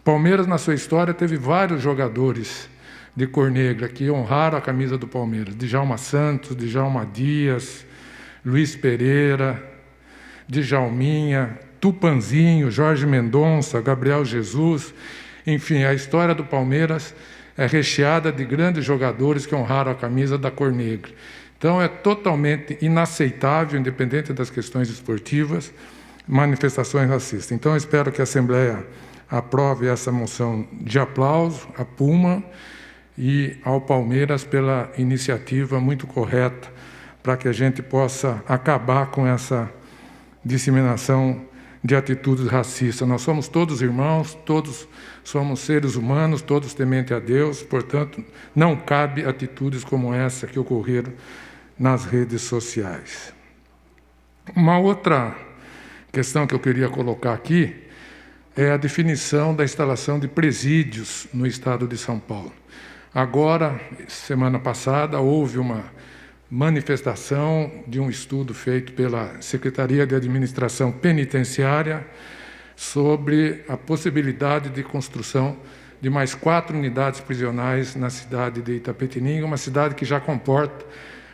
Palmeiras, na sua história, teve vários jogadores de cor negra que honraram a camisa do Palmeiras. Djalma Santos, Djalma Dias, Luiz Pereira, Djalminha, Tupanzinho, Jorge Mendonça, Gabriel Jesus. Enfim, a história do Palmeiras é recheada de grandes jogadores que honraram a camisa da cor negra. Então, é totalmente inaceitável, independente das questões esportivas, manifestações racistas. Então, eu espero que a Assembleia aprove essa moção de aplauso à Puma e ao Palmeiras pela iniciativa muito correta para que a gente possa acabar com essa disseminação de atitudes racistas. Nós somos todos irmãos, todos somos seres humanos, todos tementes a Deus, portanto, não cabe atitudes como essa que ocorreram nas redes sociais. Uma outra questão que eu queria colocar aqui é a definição da instalação de presídios no Estado de São Paulo. Agora, semana passada, houve uma manifestação de um estudo feito pela Secretaria de Administração Penitenciária sobre a possibilidade de construção de mais 4 unidades prisionais na cidade de Itapetininga, uma cidade que já comporta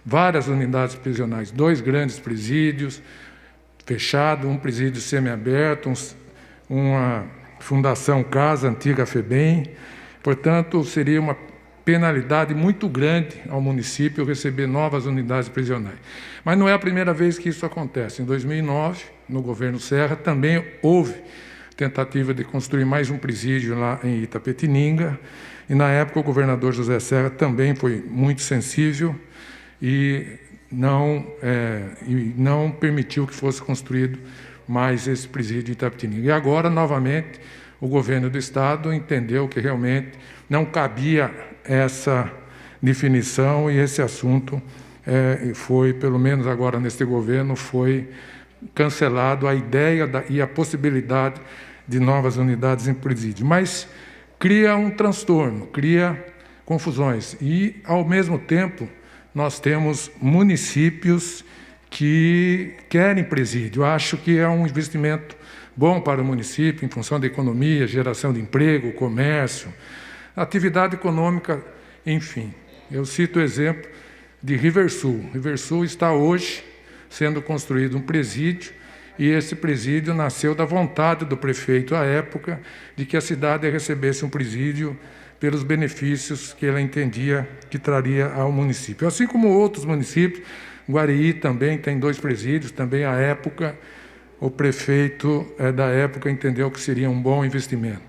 várias unidades prisionais, 2 grandes presídios fechados, um presídio semiaberto, uma Fundação Casa, antiga FEBEM. Portanto, seria uma penalidade muito grande ao município receber novas unidades prisionais. Mas não é a primeira vez que isso acontece. Em 2009, no governo Serra, também houve tentativa de construir mais um presídio lá em Itapetininga, e na época o governador José Serra também foi muito sensível e não permitiu que fosse construído mais esse presídio em Itapetininga. E agora, novamente, o governo do Estado entendeu que realmente não cabia essa definição e esse assunto foi, pelo menos agora neste governo, foi cancelado a ideia e a possibilidade de novas unidades em presídio. Mas cria um transtorno, cria confusões. E, ao mesmo tempo, nós temos municípios que querem presídio. Acho que é um investimento bom para o município, em função da economia, geração de emprego, comércio, atividade econômica, enfim. Eu cito o exemplo de Riversul. Riversul está hoje sendo construído um presídio, e esse presídio nasceu da vontade do prefeito à época de que a cidade recebesse um presídio pelos benefícios que ela entendia que traria ao município. Assim como outros municípios, Guarií também tem 2 presídios, também à época o prefeito da época entendeu que seria um bom investimento.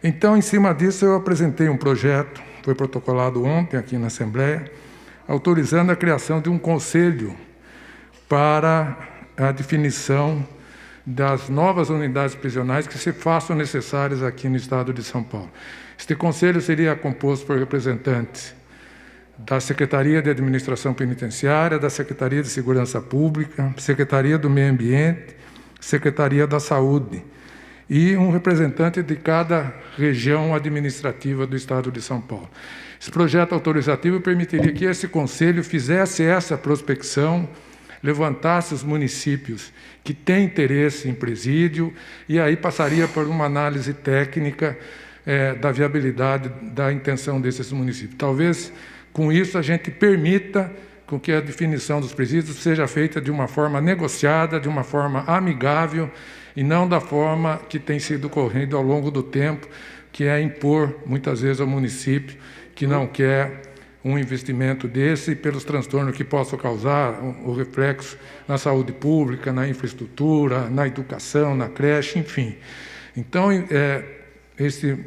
Então, em cima disso, eu apresentei um projeto, foi protocolado ontem aqui na Assembleia, autorizando a criação de um conselho para a definição das novas unidades prisionais que se façam necessárias aqui no Estado de São Paulo. Este conselho seria composto por representantes da Secretaria de Administração Penitenciária, da Secretaria de Segurança Pública, Secretaria do Meio Ambiente, Secretaria da Saúde, e um representante de cada região administrativa do Estado de São Paulo. Esse projeto autorizativo permitiria que esse conselho fizesse essa prospecção, levantasse os municípios que têm interesse em presídio, e aí passaria por uma análise técnica da viabilidade da intenção desses municípios. Talvez, com isso, a gente permita com que a definição dos presídios seja feita de uma forma negociada, de uma forma amigável, e não da forma que tem sido ocorrendo ao longo do tempo, que é impor, muitas vezes, ao município que não quer um investimento desse, pelos transtornos que possam causar, o reflexo na saúde pública, na infraestrutura, na educação, na creche, enfim. Então, esse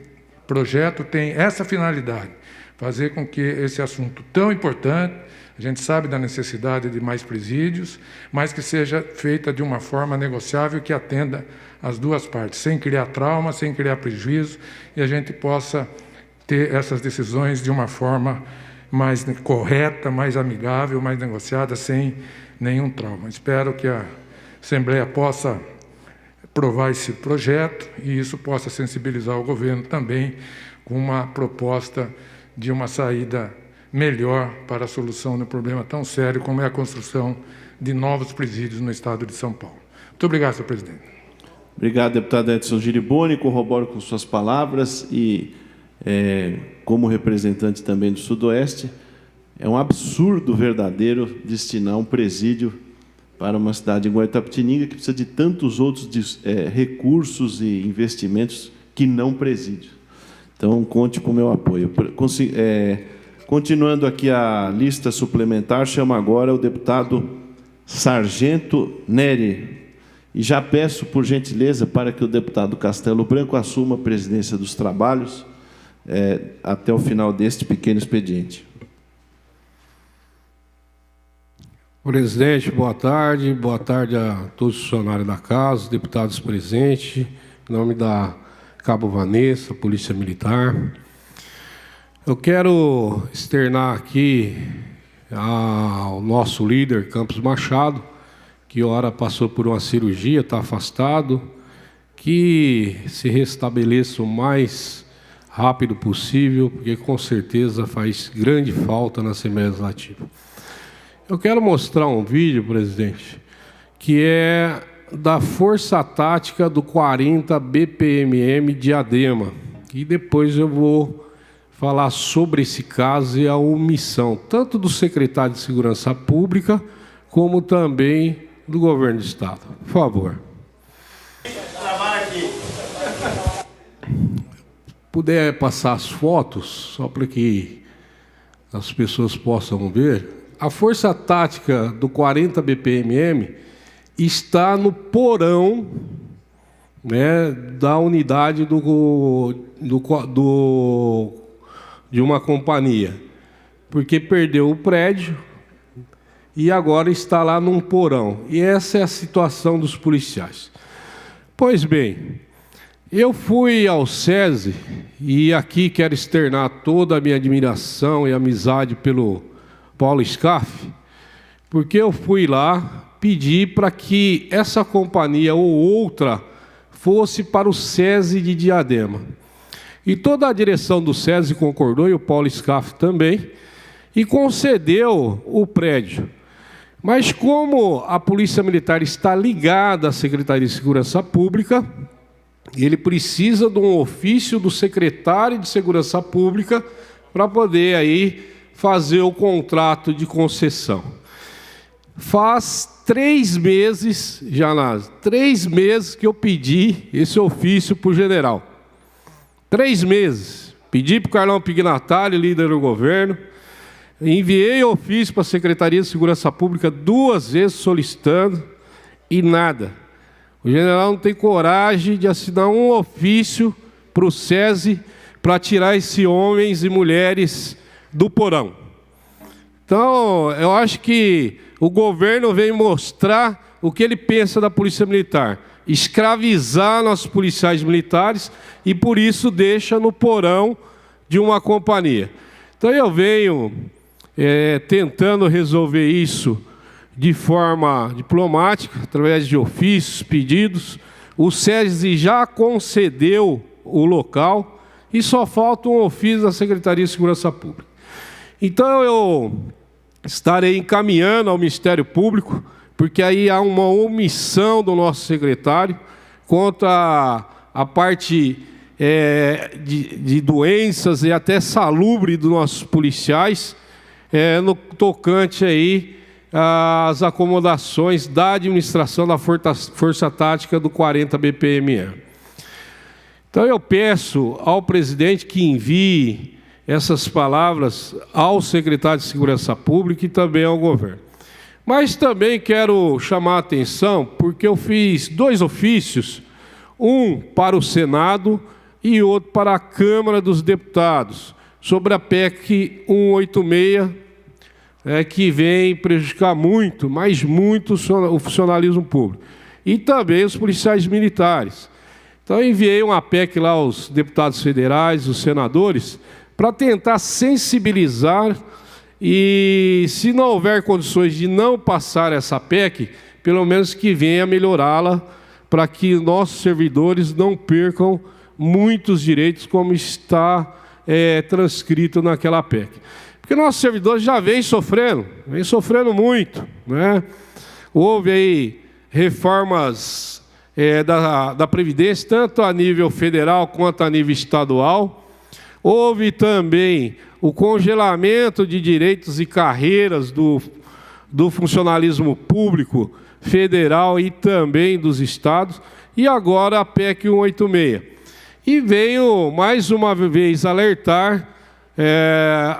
projeto tem essa finalidade, fazer com que esse assunto tão importante, a gente sabe da necessidade de mais presídios, mas que seja feita de uma forma negociável que atenda as duas partes, sem criar trauma, sem criar prejuízo, e a gente possa ter essas decisões de uma forma mais correta, mais amigável, mais negociada, sem nenhum trauma. Espero que a Assembleia possa aprovar esse projeto e isso possa sensibilizar o governo também com uma proposta de uma saída melhor para a solução de um problema tão sério como é a construção de novos presídios no estado de São Paulo. Muito obrigado, senhor presidente. Obrigado, deputado Edson Giriboni. Corroboro com suas palavras e, como representante também do Sudoeste, é um absurdo verdadeiro destinar um presídio para uma cidade igual a Itapetininga, que precisa de tantos outros recursos e investimentos que não presídio. Então, conte com o meu apoio. Continuando aqui a lista suplementar, chamo agora o deputado Sargento Neri. E já peço, por gentileza, para que o deputado Castelo Branco assuma a presidência dos trabalhos até o final deste pequeno expediente. Presidente, boa tarde a todos os funcionários da Casa, deputados presentes, em nome da Cabo Vanessa, Polícia Militar. Eu quero externar aqui ao nosso líder, Campos Machado, que ora passou por uma cirurgia, está afastado, que se restabeleça o mais rápido possível, porque com certeza faz grande falta na Assembleia Legislativa. Eu quero mostrar um vídeo, presidente, que é da Força Tática do 40 BPMM Diadema, e depois eu vou falar sobre esse caso e a omissão, tanto do secretário de Segurança Pública, como também do governo do Estado. Por favor. Puder passar as fotos, só para que as pessoas possam ver. A Força Tática do 40 BPMM está no porão, né, da unidade de uma companhia, porque perdeu o prédio e agora está lá num porão. E essa é a situação dos policiais. Pois bem, eu fui ao SESI, e aqui quero externar toda a minha admiração e amizade pelo Paulo Scaff, porque eu fui lá pedir para que essa companhia ou outra fosse para o SESI de Diadema. E toda a direção do SESI concordou, e o Paulo Scaff também, e concedeu o prédio. Mas como a Polícia Militar está ligada à Secretaria de Segurança Pública, ele precisa de um ofício do secretário de Segurança Pública para poder aí fazer o contrato de concessão. Faz 3 meses, Janaz, 3 meses que eu pedi esse ofício para o general. 3 meses. Pedi para o Carlão Pignatari, líder do governo, enviei ofício para a Secretaria de Segurança Pública 2 vezes solicitando, e nada. O general não tem coragem de assinar um ofício para o SESI para tirar esses homens e mulheres do porão. Então, eu acho que o governo vem mostrar o que ele pensa da Polícia Militar. Escravizar nossos policiais militares e, por isso, deixa no porão de uma companhia. Então, eu venho tentando resolver isso de forma diplomática, através de ofícios, pedidos. O SESI já concedeu o local e só falta um ofício da Secretaria de Segurança Pública. Então, eu estarei encaminhando ao Ministério Público porque aí há uma omissão do nosso secretário quanto à parte de doenças e até salubre dos nossos policiais, no tocante aí às acomodações da administração da Força Tática do 40 BPM. Então eu peço ao presidente que envie essas palavras ao secretário de Segurança Pública e também ao governo. Mas também quero chamar a atenção, porque eu fiz 2 ofícios, um para o Senado e outro para a Câmara dos Deputados, sobre a PEC 186, que vem prejudicar muito, mas muito o funcionalismo público. E também os policiais militares. Então eu enviei uma PEC lá aos deputados federais, os senadores, para tentar sensibilizar e, se não houver condições de não passar essa PEC, pelo menos que venha melhorá-la, para que nossos servidores não percam muitos direitos, como está transcrito naquela PEC. Porque nossos servidores já vêm sofrendo muito, né? Houve aí reformas da Previdência, tanto a nível federal quanto a nível estadual. Houve também o congelamento de direitos e carreiras do funcionalismo público federal e também dos estados, e agora a PEC 186. E venho, mais uma vez, alertar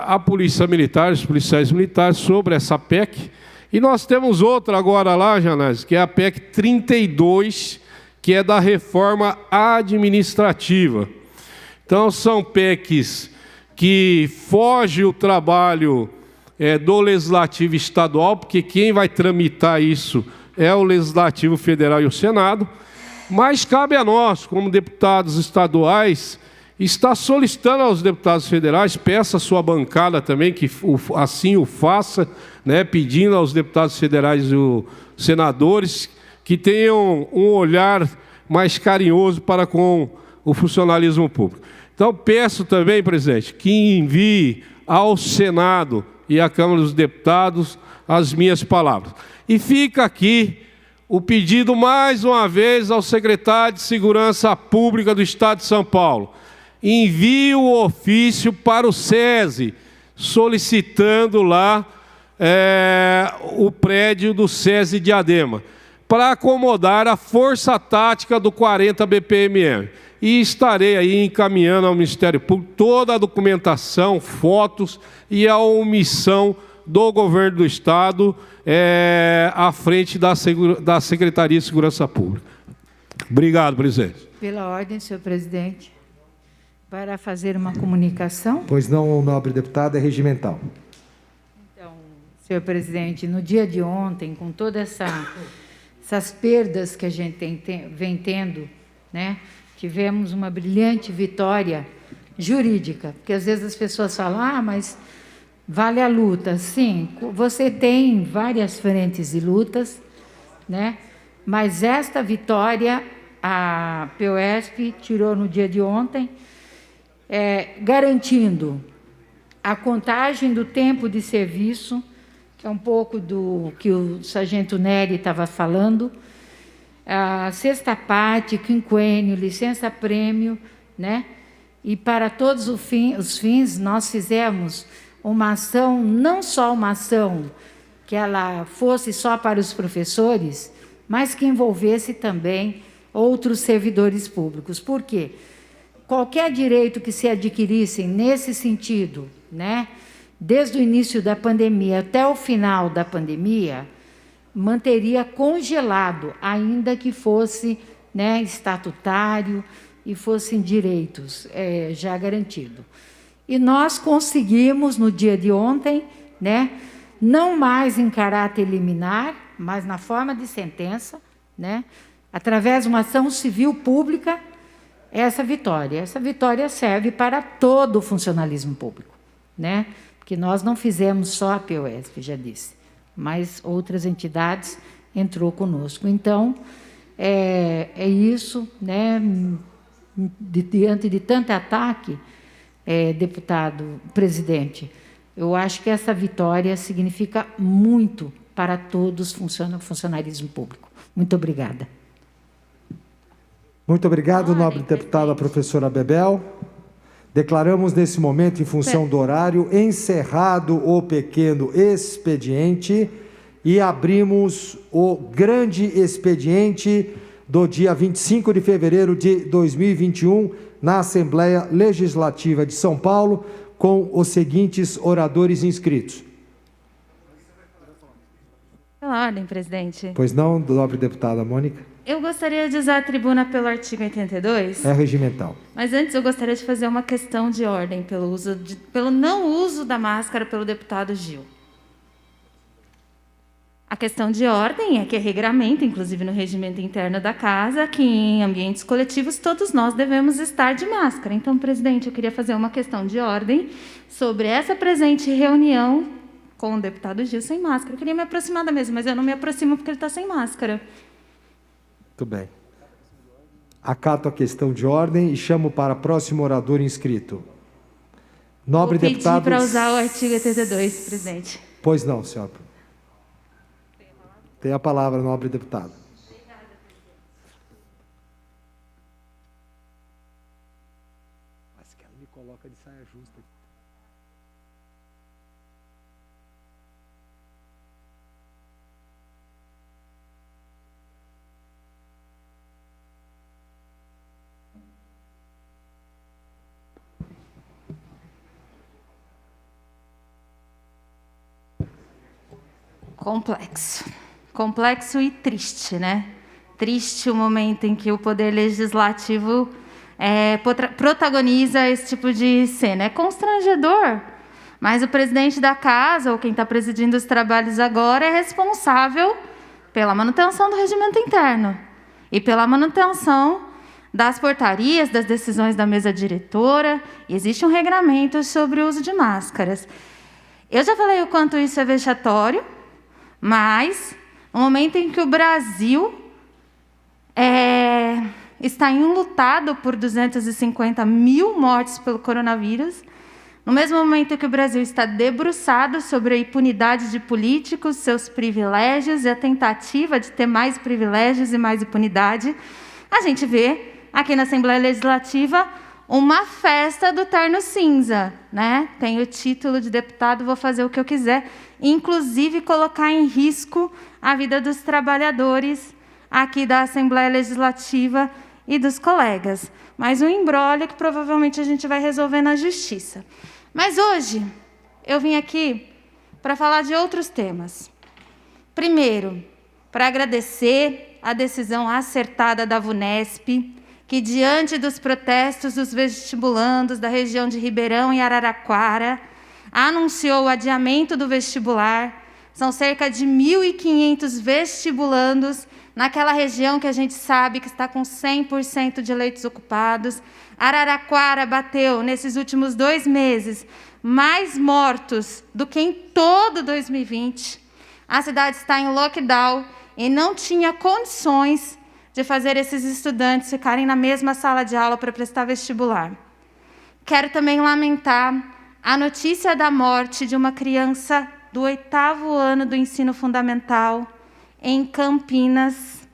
a Polícia Militar, os policiais militares, sobre essa PEC. E nós temos outra agora lá, Janás, que é a PEC 32, que é da reforma administrativa. Então, são PECs que fogem o trabalho do Legislativo Estadual, porque quem vai tramitar isso é o Legislativo Federal e o Senado, mas cabe a nós, como deputados estaduais, estar solicitando aos deputados federais, peça a sua bancada também que assim o faça, né, pedindo aos deputados federais e os senadores que tenham um olhar mais carinhoso para com o funcionalismo público. Então, peço também, presidente, que envie ao Senado e à Câmara dos Deputados as minhas palavras. E fica aqui o pedido, mais uma vez, ao secretário de Segurança Pública do Estado de São Paulo. Envie o ofício para o SESI, solicitando lá o prédio do SESI Diadema, para acomodar a Força Tática do 40 BPM. E estarei aí encaminhando ao Ministério Público toda a documentação, fotos e a omissão do governo do Estado à frente da Secretaria de Segurança Pública. Obrigado, presidente. Pela ordem, senhor presidente, para fazer uma comunicação. Pois não, nobre deputado, é regimental. Então, senhor presidente, no dia de ontem, com todas essas perdas que a gente vem tendo, né? Tivemos uma brilhante vitória jurídica, porque às vezes as pessoas falam, mas vale a luta. Sim, você tem várias frentes de lutas, né? Mas esta vitória a POSP tirou no dia de ontem, garantindo a contagem do tempo de serviço, que é um pouco do que o sargento Nery estava falando, a sexta parte, quinquênio, licença-prêmio, né? E para todos os fins, nós fizemos uma ação, não só uma ação que ela fosse só para os professores, mas que envolvesse também outros servidores públicos. Por quê? Qualquer direito que se adquirissem nesse sentido, né? Desde o início da pandemia até o final da pandemia, manteria congelado, ainda que fosse, né, estatutário e fossem direitos já garantidos. E nós conseguimos, no dia de ontem, né, não mais em caráter liminar, mas na forma de sentença, né, através de uma ação civil pública, essa vitória. Essa vitória serve para todo o funcionalismo público, né, porque nós não fizemos só a POSP, já disse, mas outras entidades entrou conosco. Então, é isso, né? Diante de tanto ataque, deputado presidente, eu acho que essa vitória significa muito para todos o funcionarismo público. Muito obrigada. Muito obrigado, nobre deputada professora Bebel. Declaramos nesse momento, em função do horário, encerrado o pequeno expediente e abrimos o grande expediente do dia 25 de fevereiro de 2021 na Assembleia Legislativa de São Paulo, com os seguintes oradores inscritos. Pela ordem, presidente. Pois não, nobre deputada Mônica? Eu gostaria de usar a tribuna pelo artigo 82. É regimental. Mas antes eu gostaria de fazer uma questão de ordem pelo não uso da máscara pelo deputado Gil. A questão de ordem é que é regramento, inclusive no regimento interno da casa, que em ambientes coletivos todos nós devemos estar de máscara. Então, presidente, eu queria fazer uma questão de ordem sobre essa presente reunião com o deputado Gil sem máscara. Eu queria me aproximar da mesa, mas eu não me aproximo porque ele está sem máscara. Muito bem. Acato a questão de ordem e chamo para próximo orador inscrito. Nobre deputado... Vou pedir para usar o artigo 82, presidente. Pois não, senhor. Tem a palavra, nobre deputado. Mas que ela me coloca de saia justa. Complexo e triste, né? Triste o momento em que o Poder Legislativo protagoniza esse tipo de cena. É constrangedor, mas o presidente da casa, ou quem está presidindo os trabalhos agora, é responsável pela manutenção do regimento interno e pela manutenção das portarias, das decisões da mesa diretora. E existe um regramento sobre o uso de máscaras. Eu já falei o quanto isso é vexatório, mas no momento em que o Brasil está enlutado por 250 mil mortes pelo coronavírus, no mesmo momento que o Brasil está debruçado sobre a impunidade de políticos, seus privilégios e a tentativa de ter mais privilégios e mais impunidade, a gente vê aqui na Assembleia Legislativa uma festa do terno cinza, né? Tenho o título de deputado, vou fazer o que eu quiser, inclusive colocar em risco a vida dos trabalhadores aqui da Assembleia Legislativa e dos colegas. Mas um imbróglio que provavelmente a gente vai resolver na Justiça. Mas hoje eu vim aqui para falar de outros temas. Primeiro, para agradecer a decisão acertada da VUNESP, que, diante dos protestos dos vestibulandos da região de Ribeirão e Araraquara, anunciou o adiamento do vestibular. São cerca de 1.500 vestibulandos naquela região que a gente sabe que está com 100% de leitos ocupados. Araraquara bateu, nesses últimos 2 meses, mais mortos do que em todo 2020. A cidade está em lockdown e não tinha condições de fazer esses estudantes ficarem na mesma sala de aula para prestar vestibular. Quero também lamentar a notícia da morte de uma criança do 8º ano do ensino fundamental, em Campinas.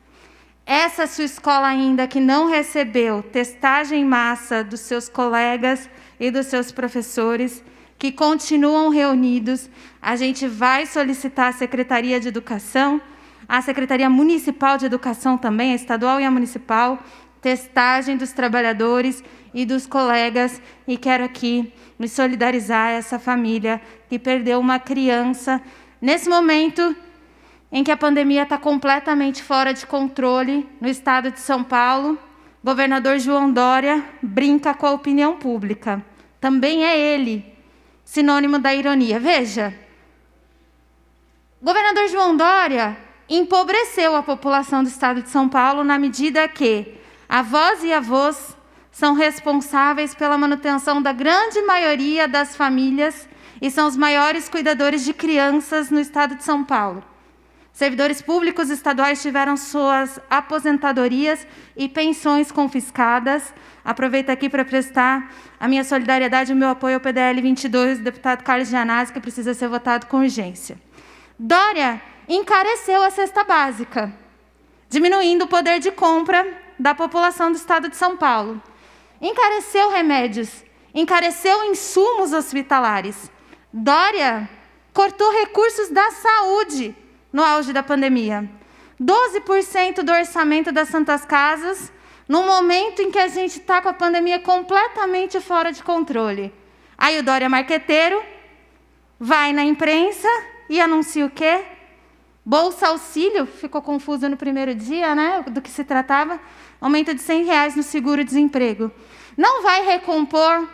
Essa sua escola ainda que não recebeu testagem em massa dos seus colegas e dos seus professores, que continuam reunidos. A gente vai solicitar à Secretaria de Educação, a Secretaria Municipal de Educação também, a estadual e a municipal, testagem dos trabalhadores e dos colegas, e quero aqui me solidarizar a essa família que perdeu uma criança nesse momento em que a pandemia está completamente fora de controle no estado de São Paulo. Governador João Dória brinca com a opinião pública. Também é ele, sinônimo da ironia. Veja, governador João Dória empobreceu a população do estado de São Paulo na medida que avós e avós são responsáveis pela manutenção da grande maioria das famílias e são os maiores cuidadores de crianças no estado de São Paulo. Servidores públicos estaduais tiveram suas aposentadorias e pensões confiscadas. Aproveito aqui para prestar a minha solidariedade e o meu apoio ao PDL 22, do deputado Carlos Gianazzi, que precisa ser votado com urgência. Dória encareceu a cesta básica, diminuindo o poder de compra da população do estado de São Paulo. Encareceu remédios, encareceu insumos hospitalares. Dória cortou recursos da saúde no auge da pandemia. 12% do orçamento das Santas Casas, no momento em que a gente está com a pandemia completamente fora de controle. Aí o Dória marqueteiro vai na imprensa e anuncia o quê? Bolsa Auxílio, ficou confuso no primeiro dia, né, do que se tratava, aumento de R$100 no seguro-desemprego. Não vai recompor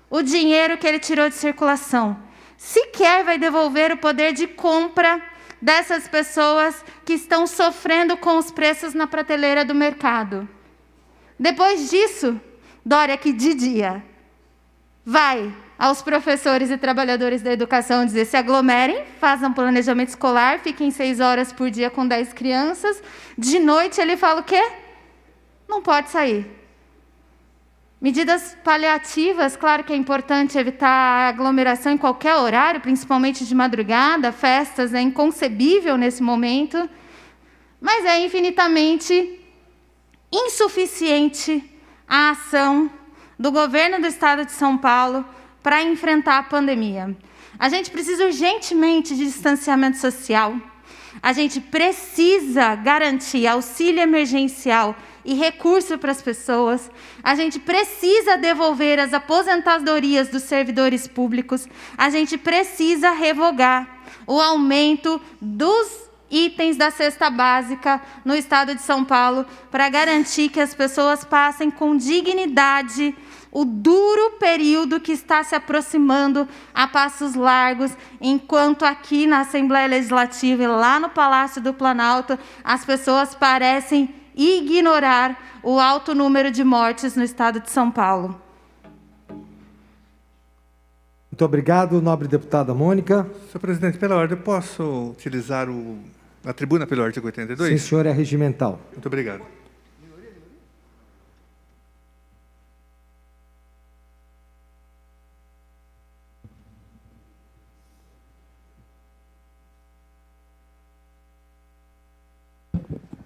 o dinheiro que ele tirou de circulação. Sequer vai devolver o poder de compra dessas pessoas que estão sofrendo com os preços na prateleira do mercado. Depois disso, Dória, que de dia, vai aos professores e trabalhadores da educação dizer: se aglomerem, façam planejamento escolar, fiquem 6 horas por dia com 10 crianças. De noite ele fala o quê? Não pode sair. Medidas paliativas, claro que é importante evitar a aglomeração em qualquer horário, principalmente de madrugada, festas, é inconcebível nesse momento, mas é infinitamente insuficiente a ação do governo do estado de São Paulo para enfrentar a pandemia. A gente precisa urgentemente de distanciamento social, a gente precisa garantir auxílio emergencial e recurso para as pessoas, a gente precisa devolver as aposentadorias dos servidores públicos, a gente precisa revogar o aumento dos itens da cesta básica no estado de São Paulo para garantir que as pessoas passem com dignidade o duro período que está se aproximando a passos largos, enquanto aqui na Assembleia Legislativa e lá no Palácio do Planalto as pessoas parecem ignorar o alto número de mortes no estado de São Paulo. Muito obrigado, nobre deputada Mônica. Senhor presidente, pela ordem, eu posso utilizar a tribuna pelo artigo 82? Sim, senhor, é regimental. Muito obrigado.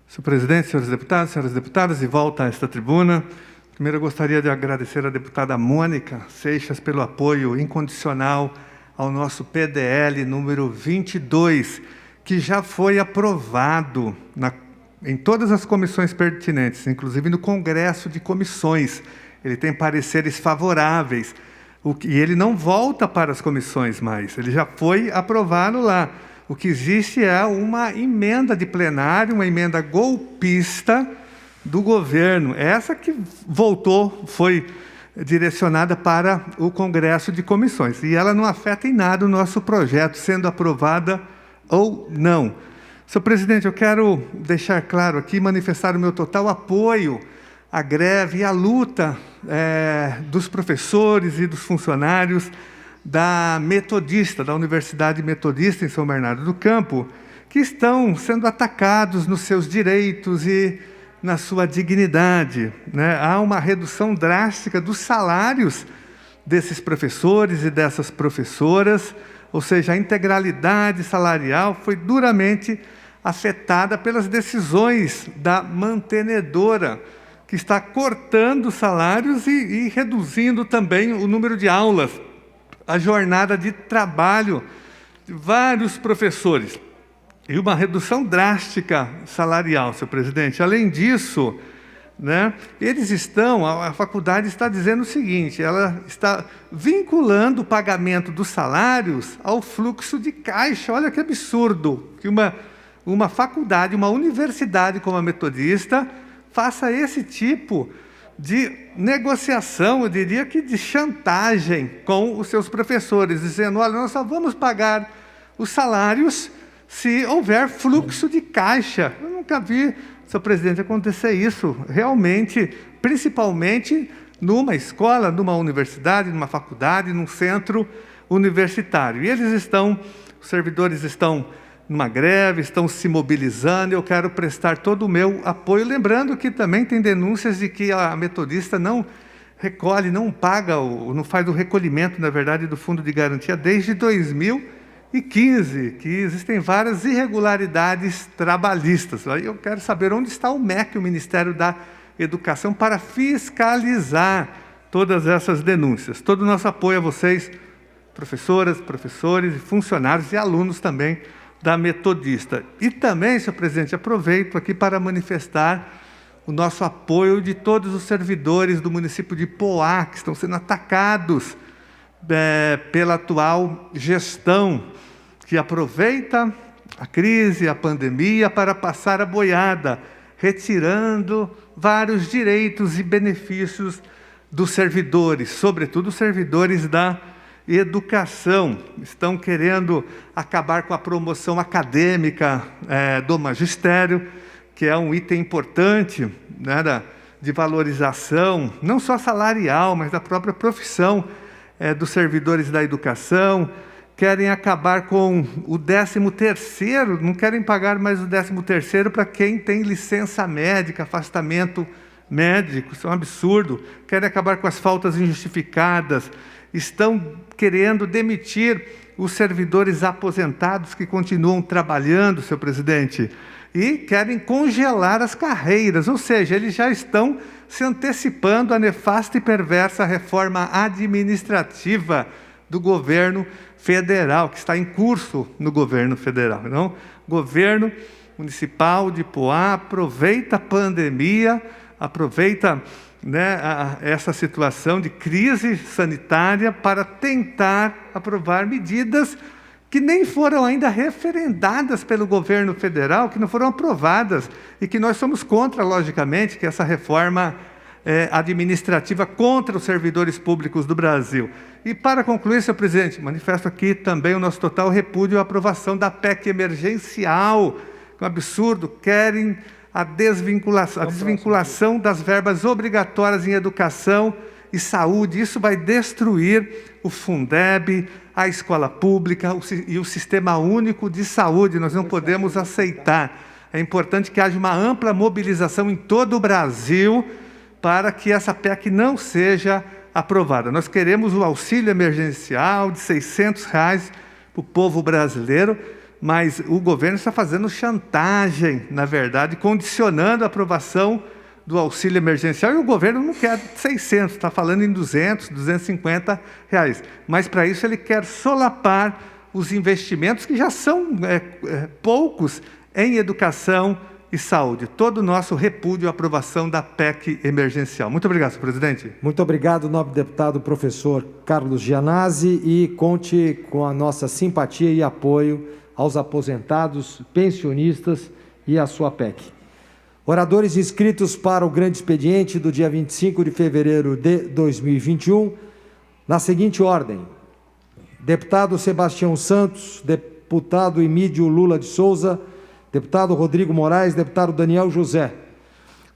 Senhor presidente, senhores deputados, senhoras deputadas, e volta a esta tribuna. Primeiro, eu gostaria de agradecer à deputada Mônica Seixas pelo apoio incondicional ao nosso PDL número 22, que já foi aprovado em todas as comissões pertinentes, inclusive no Congresso de Comissões. Ele tem pareceres favoráveis, e ele não volta para as comissões mais, ele já foi aprovado lá. O que existe é uma emenda de plenário, uma emenda golpista do governo. Essa que voltou, foi direcionada para o Congresso de Comissões. E ela não afeta em nada o nosso projeto, sendo aprovada ou não. Senhor presidente, eu quero deixar claro aqui, manifestar o meu total apoio à greve e à luta dos professores e dos funcionários da Metodista, da Universidade Metodista em São Bernardo do Campo, que estão sendo atacados nos seus direitos e na sua dignidade, né? Há uma redução drástica dos salários desses professores e dessas professoras, ou seja, a integralidade salarial foi duramente afetada pelas decisões da mantenedora, que está cortando salários e reduzindo também o número de aulas, a jornada de trabalho de vários professores. E uma redução drástica salarial, senhor presidente. Além disso, né, a faculdade está dizendo o seguinte: ela está vinculando o pagamento dos salários ao fluxo de caixa. Olha que absurdo que uma faculdade, uma universidade como a Metodista, faça esse tipo de negociação, eu diria que de chantagem com os seus professores, dizendo: olha, nós só vamos pagar os salários se houver fluxo de caixa. Eu nunca vi, senhor presidente, acontecer isso, realmente, principalmente numa escola, numa universidade, numa faculdade, num centro universitário. E os servidores estão numa greve, estão se mobilizando, eu quero prestar todo o meu apoio, lembrando que também tem denúncias de que a Metodista não recolhe, não paga, não faz o recolhimento, na verdade, do Fundo de Garantia desde 2018. E 15, que existem várias irregularidades trabalhistas. Aí eu quero saber onde está o MEC, o Ministério da Educação, para fiscalizar todas essas denúncias. Todo o nosso apoio a vocês, professoras, professores, funcionários e alunos também da Metodista. E também, senhor presidente, aproveito aqui para manifestar o nosso apoio de todos os servidores do município de Poá, que estão sendo atacados pela atual gestão, que aproveita a crise, a pandemia, para passar a boiada, retirando vários direitos e benefícios dos servidores, sobretudo os servidores da educação. Estão querendo acabar com a promoção acadêmica do magistério, que é um item importante, né, de valorização, não só salarial, mas da própria profissão dos servidores da educação. Querem acabar com o 13º, não querem pagar mais o 13º para quem tem licença médica, afastamento médico, isso é um absurdo. Querem acabar com as faltas injustificadas, estão querendo demitir os servidores aposentados que continuam trabalhando, senhor presidente, e querem congelar as carreiras, ou seja, eles já estão se antecipando à nefasta e perversa reforma administrativa do governo federal, que está em curso no governo federal. Então, o governo municipal de Poá aproveita a pandemia, aproveita, né, essa situação de crise sanitária para tentar aprovar medidas que nem foram ainda referendadas pelo governo federal, que não foram aprovadas, e que nós somos contra, logicamente, que essa reforma administrativa contra os servidores públicos do Brasil. E para concluir, senhor presidente, manifesto aqui também o nosso total repúdio à aprovação da PEC emergencial, que é um absurdo. Querem a desvinculação das verbas obrigatórias em educação e saúde. Isso vai destruir o Fundeb, a escola pública e o Sistema Único de Saúde. Nós não podemos aceitar. É importante que haja uma ampla mobilização em todo o Brasil para que essa PEC não seja aprovada. Nós queremos o auxílio emergencial de R$ 600 para o povo brasileiro, mas o governo está fazendo chantagem, na verdade, condicionando a aprovação do auxílio emergencial, e o governo não quer 600, está falando em 200, R$ 250. Mas, para isso, ele quer solapar os investimentos, que já são poucos, em educação e saúde. Todo o nosso repúdio à aprovação da PEC emergencial. Muito obrigado, senhor presidente. Muito obrigado, nobre deputado professor Carlos Gianazzi, e conte com a nossa simpatia e apoio aos aposentados, pensionistas e à sua PEC. Oradores inscritos para o grande expediente do dia 25 de fevereiro de 2021, na seguinte ordem: deputado Sebastião Santos, deputado Emídio Lula de Souza, deputado Rodrigo Moraes, deputado Daniel José,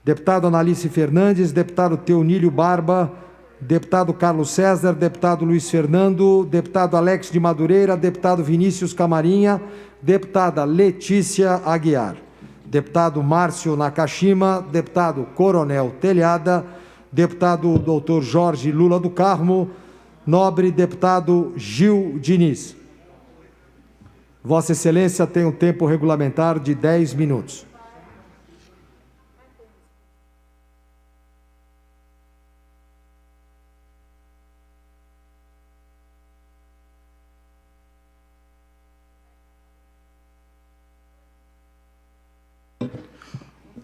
deputado Analice Fernandes, deputado Teonílio Barba, deputado Carlos César, deputado Luiz Fernando, deputado Alex de Madureira, deputado Vinícius Camarinha, deputada Letícia Aguiar, deputado Márcio Nakashima, deputado Coronel Telhada, deputado Dr. Jorge Lula do Carmo, nobre deputado Gil Diniz. Vossa Excelência tem um tempo regulamentar de 10 minutos.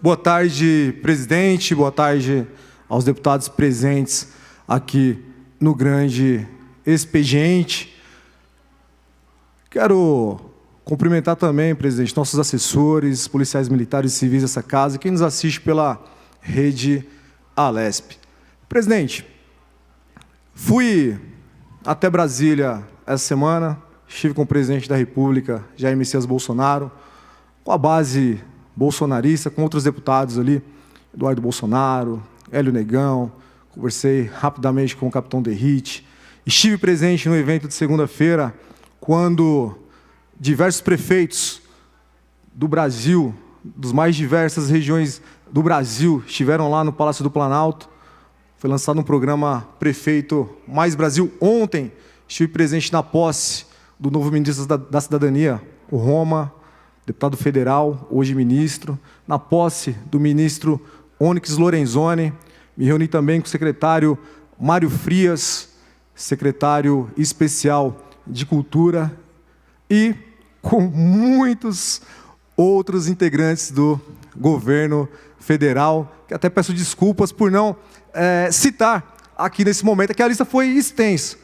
Boa tarde, presidente. Boa tarde aos deputados presentes aqui no grande expediente. Quero cumprimentar também, presidente, nossos assessores, policiais militares e civis dessa casa, e quem nos assiste pela rede Alesp. Presidente, fui até Brasília essa semana, estive com o presidente da República, Jair Messias Bolsonaro, com a base bolsonarista, com outros deputados ali, Eduardo Bolsonaro, Hélio Negão, conversei rapidamente com o capitão Derrite, estive presente no evento de segunda-feira, quando diversos prefeitos do Brasil, das mais diversas regiões do Brasil, estiveram lá no Palácio do Planalto. Foi lançado um programa Prefeito Mais Brasil. Ontem estive presente na posse do novo ministro da Cidadania, o Roma, deputado federal, hoje ministro, na posse do ministro Onyx Lorenzoni. Me reuni também com o secretário Mário Frias, secretário especial de Cultura, e com muitos outros integrantes do governo federal, que até peço desculpas por não citar aqui nesse momento, que a lista foi extensa,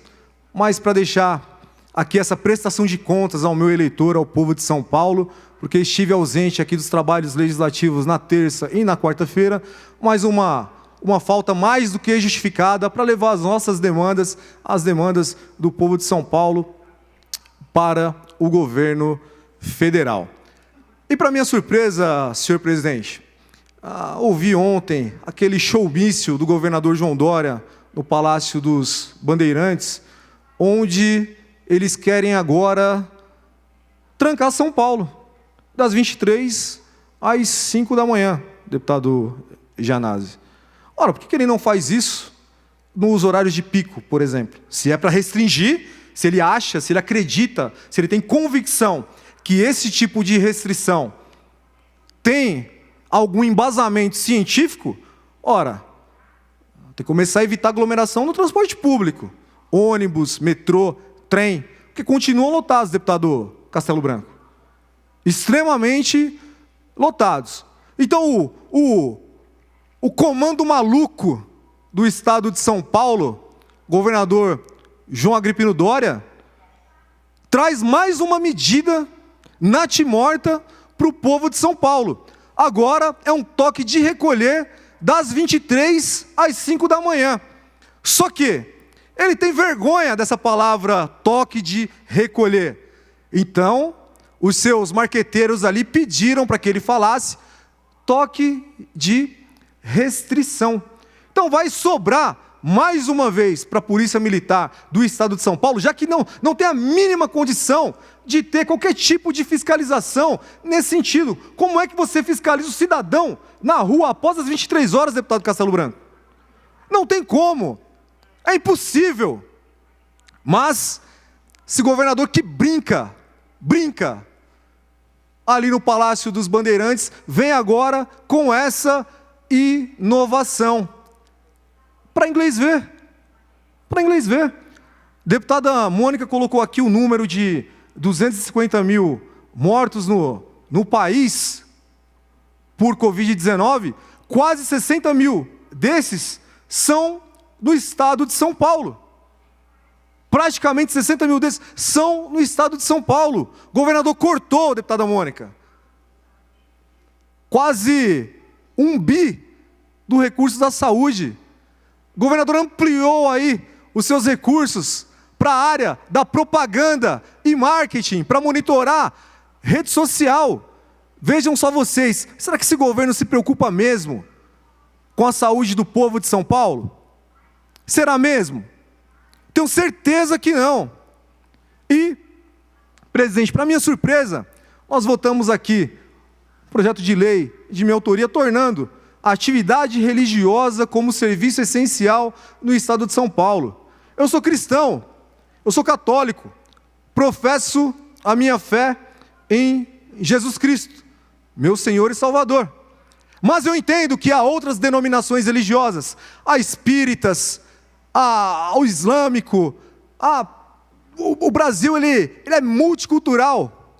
mas para deixar aqui essa prestação de contas ao meu eleitor, ao povo de São Paulo, porque estive ausente aqui dos trabalhos legislativos na terça e na quarta-feira, mas uma falta mais do que justificada para levar as nossas demandas, as demandas do povo de São Paulo, para o governo federal. E para minha surpresa, senhor presidente, ouvi ontem aquele showmício do governador João Dória no Palácio dos Bandeirantes, onde eles querem agora trancar São Paulo, das 23 às 5 da manhã, deputado Gianazzi. Ora, por que ele não faz isso nos horários de pico, por exemplo? Se é para restringir, se ele acha, se ele acredita, se ele tem convicção que esse tipo de restrição tem algum embasamento científico, ora, tem que começar a evitar aglomeração no transporte público. Ônibus, metrô, trem, que continuam lotados, deputado Castelo Branco. Extremamente lotados. Então, o comando maluco do estado de São Paulo, governador João Agripino Dória, traz mais uma medida natimorta para o povo de São Paulo. Agora é um toque de recolher das 23 às 5 da manhã. Só que ele tem vergonha dessa palavra toque de recolher. Então, os seus marqueteiros ali pediram para que ele falasse toque de restrição. Então vai sobrar mais uma vez para a Polícia Militar do Estado de São Paulo, já que não tem a mínima condição de ter qualquer tipo de fiscalização nesse sentido. Como é que você fiscaliza o cidadão na rua após as 23 horas, deputado Castelo Branco? Não tem como. É impossível. Mas, esse governador que brinca ali no Palácio dos Bandeirantes, vem agora com essa inovação. Para inglês ver. Para inglês ver. Deputada Mônica colocou aqui o número de 250 mil mortos no país por Covid-19. Quase 60 mil desses são do estado de São Paulo. Praticamente 60 mil desses são no estado de São Paulo. O governador cortou, deputada Mônica, quase 1 bi do recurso da saúde. O governador ampliou aí os seus recursos para a área da propaganda e marketing, para monitorar rede social. Vejam só vocês, será que esse governo se preocupa mesmo com a saúde do povo de São Paulo? Será mesmo? Tenho certeza que não. E, presidente, para minha surpresa, nós votamos aqui um projeto de lei de minha autoria, tornando a atividade religiosa como serviço essencial no estado de São Paulo. Eu sou cristão, eu sou católico, professo a minha fé em Jesus Cristo, meu Senhor e Salvador. Mas eu entendo que há outras denominações religiosas, há espíritas, ao islâmico, o Brasil ele é multicultural,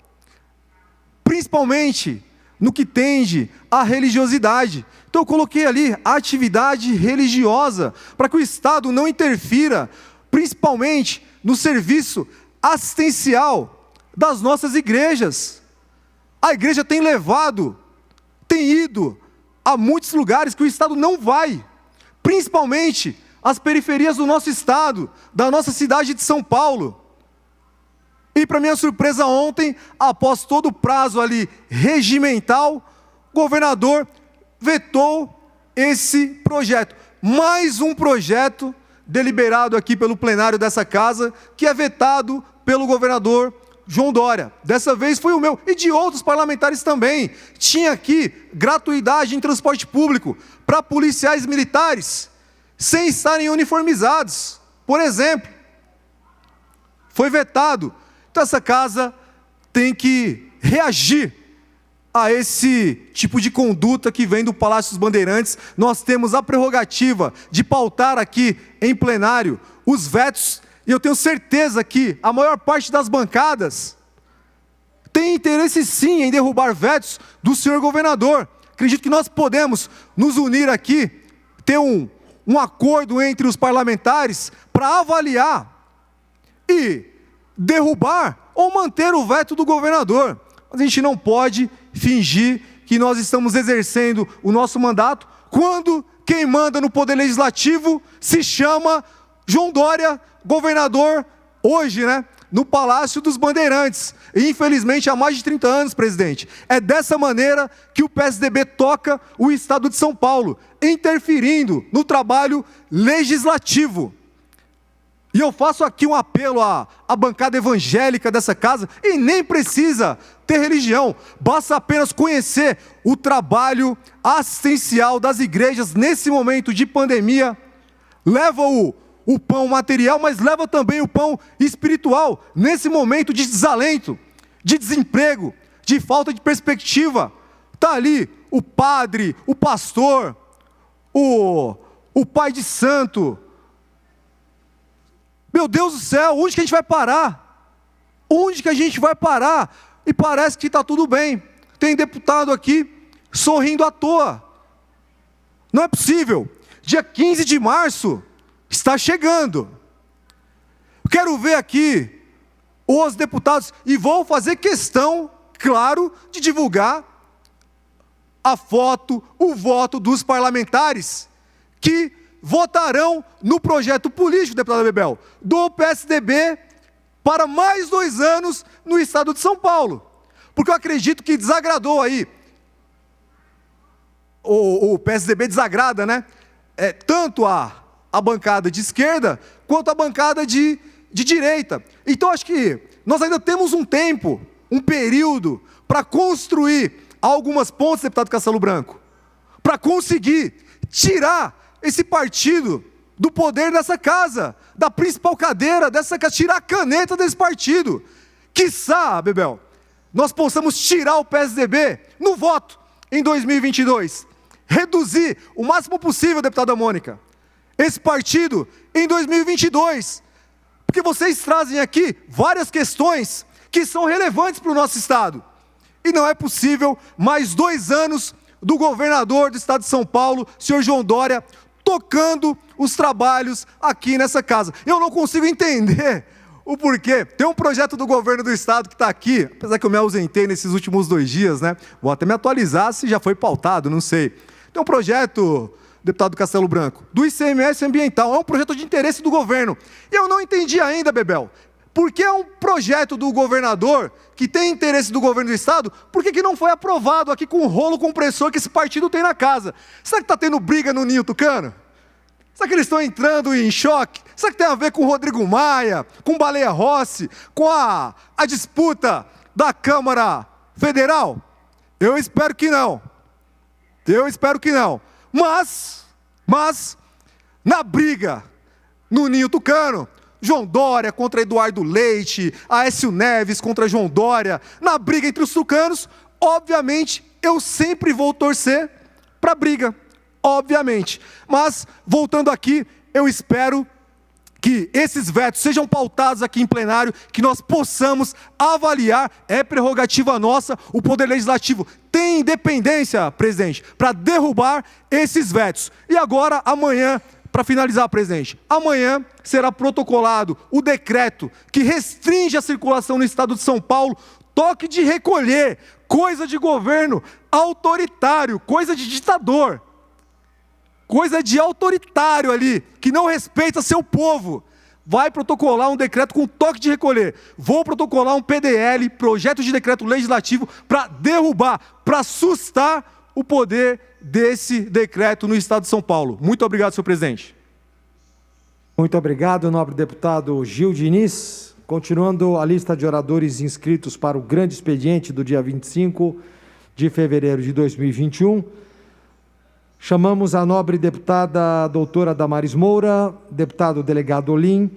principalmente no que tende à religiosidade. Então eu coloquei ali a atividade religiosa, para que o Estado não interfira, principalmente no serviço assistencial das nossas igrejas. A igreja tem ido a muitos lugares que o Estado não vai, principalmente as periferias do nosso estado, da nossa cidade de São Paulo. E para minha surpresa ontem, após todo o prazo ali regimental, o governador vetou esse projeto. Mais um projeto deliberado aqui pelo plenário dessa casa, que é vetado pelo governador João Dória. Dessa vez foi o meu e de outros parlamentares também. Tinha aqui gratuidade em transporte público para policiais militares, sem estarem uniformizados, por exemplo. Foi vetado. quanto essa casa tem que reagir a esse tipo de conduta que vem do Palácio dos Bandeirantes. Nós temos a prerrogativa de pautar aqui em plenário os vetos, e eu tenho certeza que a maior parte das bancadas tem interesse sim em derrubar vetos do senhor governador. Acredito que nós podemos nos unir aqui, ter um acordo entre os parlamentares para avaliar e derrubar ou manter o veto do governador. Mas a gente não pode fingir que nós estamos exercendo o nosso mandato quando quem manda no Poder Legislativo se chama João Dória, governador, hoje, no Palácio dos Bandeirantes. E, infelizmente, há mais de 30 anos, presidente. É dessa maneira que o PSDB toca o Estado de São Paulo, interferindo no trabalho legislativo. E eu faço aqui um apelo à bancada evangélica dessa casa, e nem precisa ter religião, basta apenas conhecer o trabalho assistencial das igrejas nesse momento de pandemia. Leva o pão material, mas leva também o pão espiritual, nesse momento de desalento, de desemprego, de falta de perspectiva. Está ali o padre, o pastor, o pai de santo. Meu Deus do céu, onde que a gente vai parar? Onde que a gente vai parar? E parece que está tudo bem. Tem deputado aqui sorrindo à toa. Não é possível. Dia 15 de março está chegando. Quero ver aqui os deputados, e vou fazer questão, claro, de divulgar a foto, o voto dos parlamentares que votarão no projeto político, deputada Bebel, do PSDB para mais 2 anos no Estado de São Paulo. Porque eu acredito que desagradou aí, o PSDB desagrada, tanto a bancada de esquerda, quanto a bancada de direita. Então, acho que nós ainda temos um tempo, um período, para construir algumas pontes, deputado Castelo Branco, para conseguir tirar esse partido do poder dessa casa, da principal cadeira dessa casa, tirar a caneta desse partido. Quiçá, Bebel, nós possamos tirar o PSDB no voto em 2022, reduzir o máximo possível, deputada Mônica, esse partido em 2022, porque vocês trazem aqui várias questões que são relevantes para o nosso Estado, e não é possível mais 2 anos do governador do Estado de São Paulo, senhor João Dória, tocando os trabalhos aqui nessa casa. Eu não consigo entender o porquê. Tem um projeto do governo do Estado que está aqui, apesar que eu me ausentei nesses últimos 2 dias, vou até me atualizar se já foi pautado, não sei. Tem um projeto, deputado Castelo Branco, do ICMS ambiental, é um projeto de interesse do governo. E eu não entendi ainda, Bebel, por que é um projeto do governador que tem interesse do governo do Estado, por que não foi aprovado aqui com o rolo compressor que esse partido tem na casa? Será que está tendo briga no Ninho Tucano? Será que eles estão entrando em choque? Será que tem a ver com o Rodrigo Maia, com Baleia Rossi, com a disputa da Câmara Federal? Eu espero que não. Eu espero que não. Mas na briga no Ninho Tucano, João Dória contra Eduardo Leite, Aécio Neves contra João Dória, na briga entre os tucanos, obviamente, eu sempre vou torcer para a briga, obviamente. Mas, voltando aqui, eu espero que esses vetos sejam pautados aqui em plenário, que nós possamos avaliar, é prerrogativa nossa, o Poder Legislativo tem independência, presidente, para derrubar esses vetos. E agora, amanhã, para finalizar, presidente, amanhã será protocolado o decreto que restringe a circulação no Estado de São Paulo, toque de recolher, coisa de governo autoritário, coisa de ditador, coisa de autoritário ali, que não respeita seu povo. Vai protocolar um decreto com toque de recolher. Vou protocolar um PDL, projeto de decreto legislativo, para derrubar, para assustar o poder desse decreto no Estado de São Paulo. Muito obrigado, senhor presidente. Muito obrigado, nobre deputado Gil Diniz. Continuando a lista de oradores inscritos para o grande expediente do dia 25 de fevereiro de 2021, chamamos a nobre deputada doutora Damares Moura, deputado delegado Olim,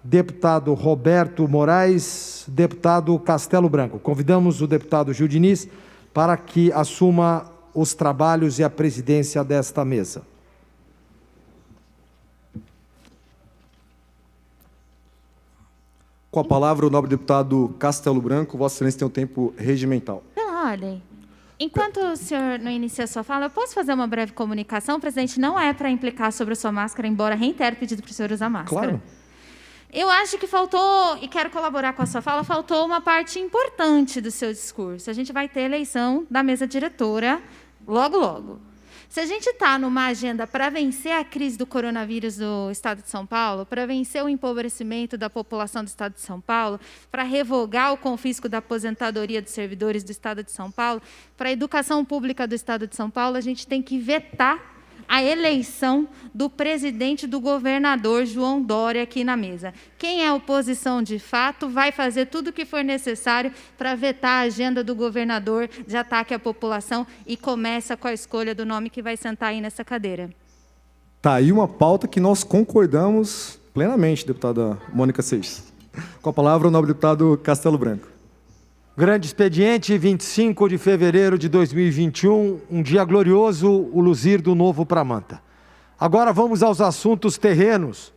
deputado Roberto Moraes, deputado Castelo Branco. Convidamos o deputado Gil Diniz para que assuma os trabalhos e a presidência desta mesa. Com a palavra, o nobre deputado Castelo Branco. Vossa Excelência tem um tempo regimental. Pela ordem. Enquanto o senhor não inicia a sua fala, eu posso fazer uma breve comunicação? Presidente, não é para implicar sobre a sua máscara, embora reitero o pedido para o senhor usar máscara. Claro. Eu acho que faltou, e quero colaborar com a sua fala, faltou uma parte importante do seu discurso. A gente vai ter eleição da mesa diretora logo, logo. Se a gente está numa agenda para vencer a crise do coronavírus do Estado de São Paulo, para vencer o empobrecimento da população do Estado de São Paulo, para revogar o confisco da aposentadoria dos servidores do Estado de São Paulo, para a educação pública do Estado de São Paulo, a gente tem que vetar a eleição do presidente do governador João Dória aqui na mesa. Quem é oposição de fato vai fazer tudo o que for necessário para vetar a agenda do governador de ataque à população e começa com a escolha do nome que vai sentar aí nessa cadeira. Tá aí uma pauta que nós concordamos plenamente, deputada Mônica Seixas. Com a palavra, o nobre deputado Castelo Branco. Grande expediente, 25 de fevereiro de 2021, um dia glorioso, o luzir do novo Pramanta. Agora vamos aos assuntos terrenos.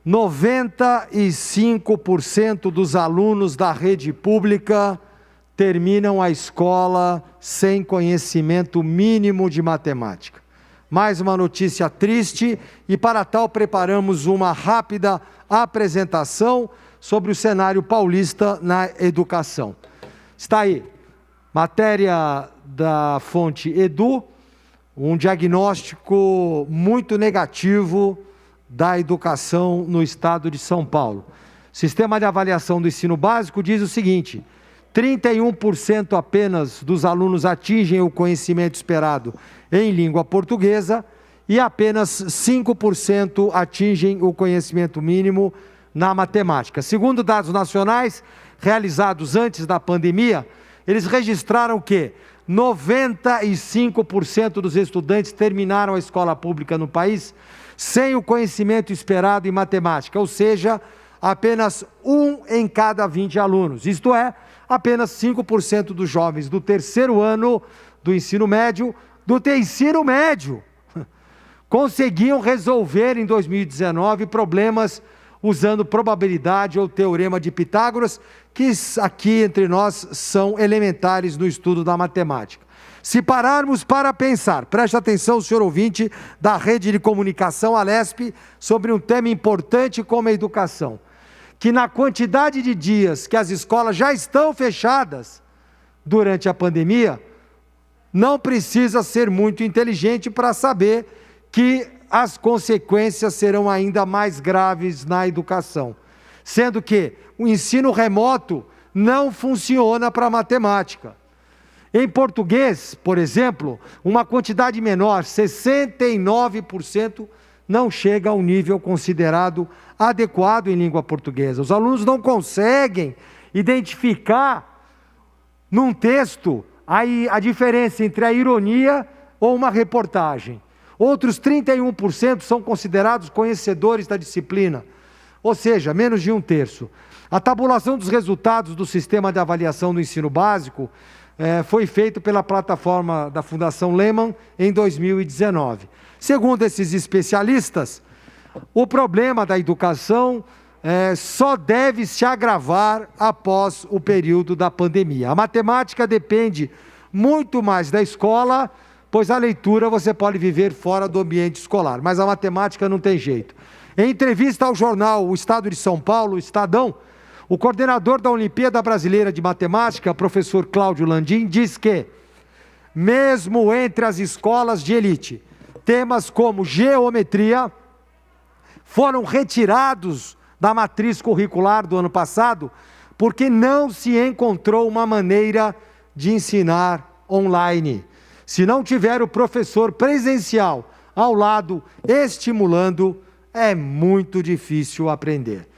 95% dos alunos da rede pública terminam a escola sem conhecimento mínimo de matemática. Mais uma notícia triste e, para tal, preparamos uma rápida apresentação sobre o cenário paulista na educação. Está aí, matéria da fonte Edu, um diagnóstico muito negativo da educação no estado de São Paulo. O sistema de avaliação do ensino básico diz o seguinte: 31% apenas dos alunos atingem o conhecimento esperado em língua portuguesa e apenas 5% atingem o conhecimento mínimo na matemática. Segundo dados nacionais realizados antes da pandemia, eles registraram que 95% dos estudantes terminaram a escola pública no país sem o conhecimento esperado em matemática, ou seja, apenas 1 em cada 20 alunos. Isto é, apenas 5% dos jovens do terceiro ano do ensino médio, conseguiam resolver em 2019 problemas usando probabilidade ou teorema de Pitágoras, que aqui entre nós são elementares no estudo da matemática. Se pararmos para pensar, preste atenção, senhor ouvinte da rede de comunicação Alesp, sobre um tema importante como a educação, que na quantidade de dias que as escolas já estão fechadas durante a pandemia, não precisa ser muito inteligente para saber que as consequências serão ainda mais graves na educação, sendo que o ensino remoto não funciona para matemática. Em português, por exemplo, uma quantidade menor, 69%, não chega ao nível considerado adequado em língua portuguesa. Os alunos não conseguem identificar num texto a diferença entre a ironia ou uma reportagem. Outros 31% são considerados conhecedores da disciplina, ou seja, menos de 1/3. A tabulação dos resultados do sistema de avaliação do ensino básico foi feita pela plataforma da Fundação Lehman em 2019. Segundo esses especialistas, o problema da educação só deve se agravar após o período da pandemia. A matemática depende muito mais da escola, pois a leitura você pode viver fora do ambiente escolar, mas a matemática não tem jeito. Em entrevista ao jornal O Estado de São Paulo, o Estadão, o coordenador da Olimpíada Brasileira de Matemática, professor Cláudio Landim, diz que, mesmo entre as escolas de elite, temas como geometria foram retirados da matriz curricular do ano passado, porque não se encontrou uma maneira de ensinar online. Se não tiver o professor presencial ao lado, estimulando, é muito difícil aprender.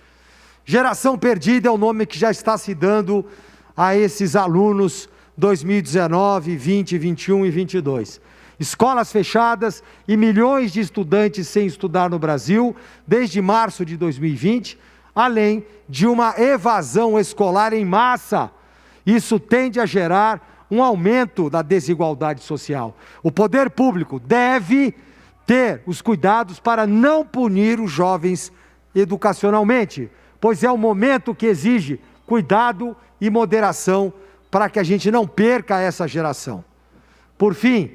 Geração perdida é o nome que já está se dando a esses alunos 2019, 20, 21 e 22. escolas fechadas e milhões de estudantes sem estudar no Brasil desde março de 2020, além de uma evasão escolar em massa. Isso tende a gerar um aumento da desigualdade social. O poder público deve ter os cuidados para não punir os jovens educacionalmente, pois é um momento que exige cuidado e moderação para que a gente não perca essa geração. Por fim,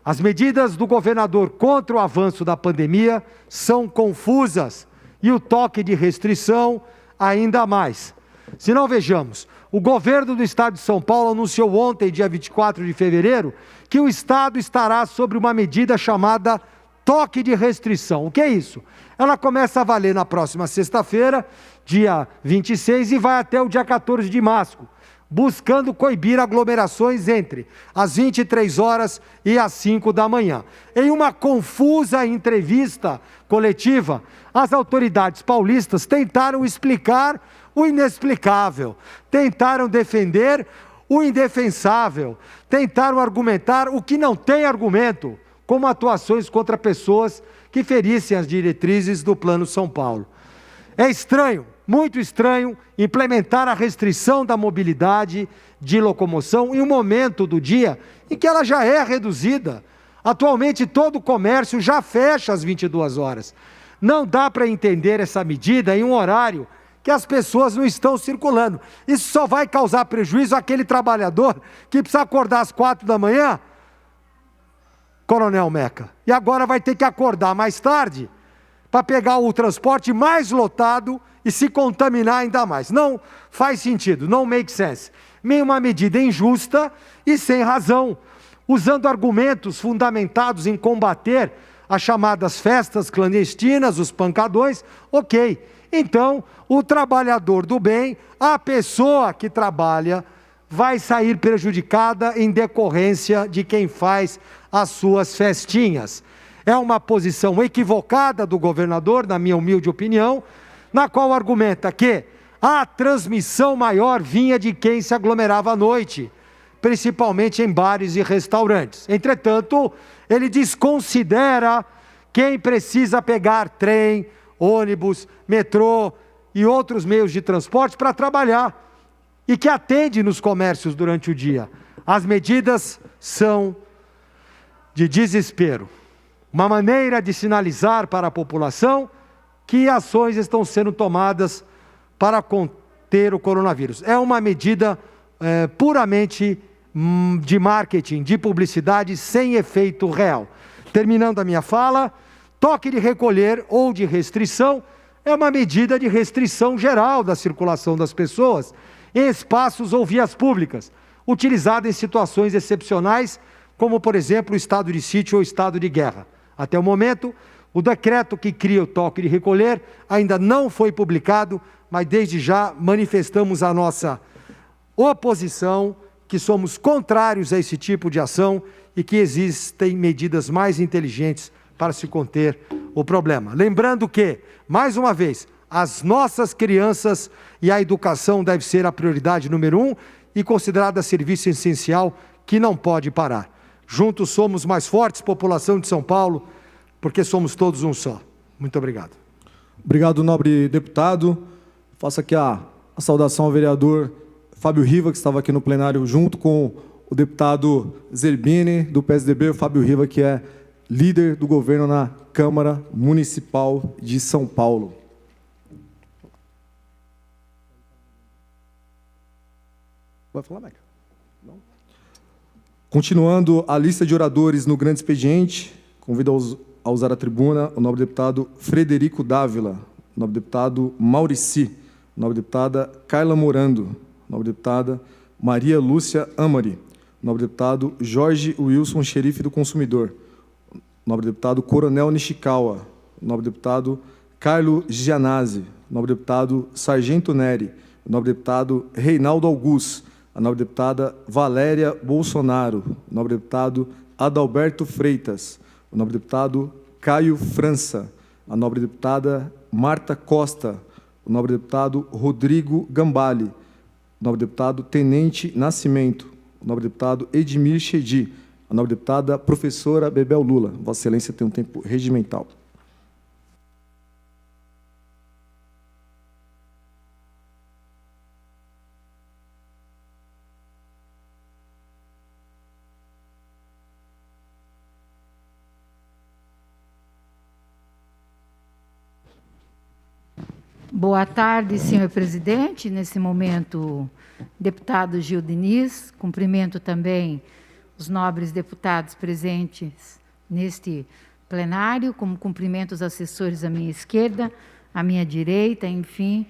as medidas do governador contra o avanço da pandemia são confusas e o toque de restrição ainda mais. Se não, vejamos, o governo do estado de São Paulo anunciou ontem, dia 24 de fevereiro, que o estado estará sobre uma medida chamada toque de restrição. O que é isso? Ela começa a valer na próxima sexta-feira, dia 26, e vai até o dia 14 de março, buscando coibir aglomerações entre as 23 horas e as 5 da manhã. Em uma confusa entrevista coletiva, as autoridades paulistas tentaram explicar o inexplicável, tentaram defender o indefensável, tentaram argumentar o que não tem argumento, como atuações contra pessoas que ferissem as diretrizes do Plano São Paulo. É estranho, muito estranho, implementar a restrição da mobilidade de locomoção em um momento do dia em que ela já é reduzida. Atualmente, todo o comércio já fecha às 22 horas. Não dá para entender essa medida em um horário que as pessoas não estão circulando. Isso só vai causar prejuízo àquele trabalhador que precisa acordar às 4 da manhã, Coronel Meca, e agora vai ter que acordar mais tarde para pegar o transporte mais lotado e se contaminar ainda mais. Não faz sentido, não make sense. Meio uma medida injusta e sem razão, usando argumentos fundamentados em combater as chamadas festas clandestinas, os pancadões, ok. Então, o trabalhador do bem, a pessoa que trabalha, vai sair prejudicada em decorrência de quem faz as suas festinhas. É uma posição equivocada do governador, na minha humilde opinião, na qual argumenta que a transmissão maior vinha de quem se aglomerava à noite, principalmente em bares e restaurantes. Entretanto, ele desconsidera quem precisa pegar trem, ônibus, metrô e outros meios de transporte para trabalhar e que atende nos comércios durante o dia. As medidas são de desespero. Uma maneira de sinalizar para a população que ações estão sendo tomadas para conter o coronavírus. É uma medida puramente de marketing, de publicidade, sem efeito real. Terminando a minha fala, toque de recolher ou de restrição é uma medida de restrição geral da circulação das pessoas em espaços ou vias públicas, utilizada em situações excepcionais, como, por exemplo, o estado de sítio ou estado de guerra. Até o momento, o decreto que cria o toque de recolher ainda não foi publicado, mas desde já manifestamos a nossa oposição, que somos contrários a esse tipo de ação e que existem medidas mais inteligentes para se conter o problema. Lembrando que, mais uma vez, as nossas crianças e a educação deve ser a prioridade número 1 e considerada serviço essencial que não pode parar. Juntos somos mais fortes, população de São Paulo, porque somos todos um só. Muito obrigado. Obrigado, nobre deputado. Faço aqui a saudação ao vereador Fábio Riva, que estava aqui no plenário junto com o deputado Zerbini, do PSDB, o Fábio Riva, que é líder do governo na Câmara Municipal de São Paulo. Vai falar, Mike? Não? Continuando a lista de oradores no grande expediente, convido a usar a tribuna o nobre deputado Frederico Dávila, o nobre deputado Maurici, a nobre deputada Carla Morando, a nobre deputada Maria Lúcia Amari, o nobre deputado Jorge Wilson, xerife do consumidor, o nobre deputado Coronel Nishikawa, o nobre deputado Carlo Gianazzi, o nobre deputado Sargento Neri, o nobre deputado Reinaldo Augusto, a nobre deputada Valéria Bolsonaro, o nobre deputado Adalberto Freitas, o nobre deputado Caio França, a nobre deputada Marta Costa, o nobre deputado Rodrigo Gambale, o nobre deputado Tenente Nascimento, o nobre deputado Edmir Chedi, A nobre deputada professora Bebel Lula. Vossa Excelência tem um tempo regimental. Boa tarde, senhor presidente. Nesse momento, deputado Gil Diniz, cumprimento também os nobres deputados presentes neste plenário, como cumprimento os assessores à minha esquerda, à minha direita, enfim,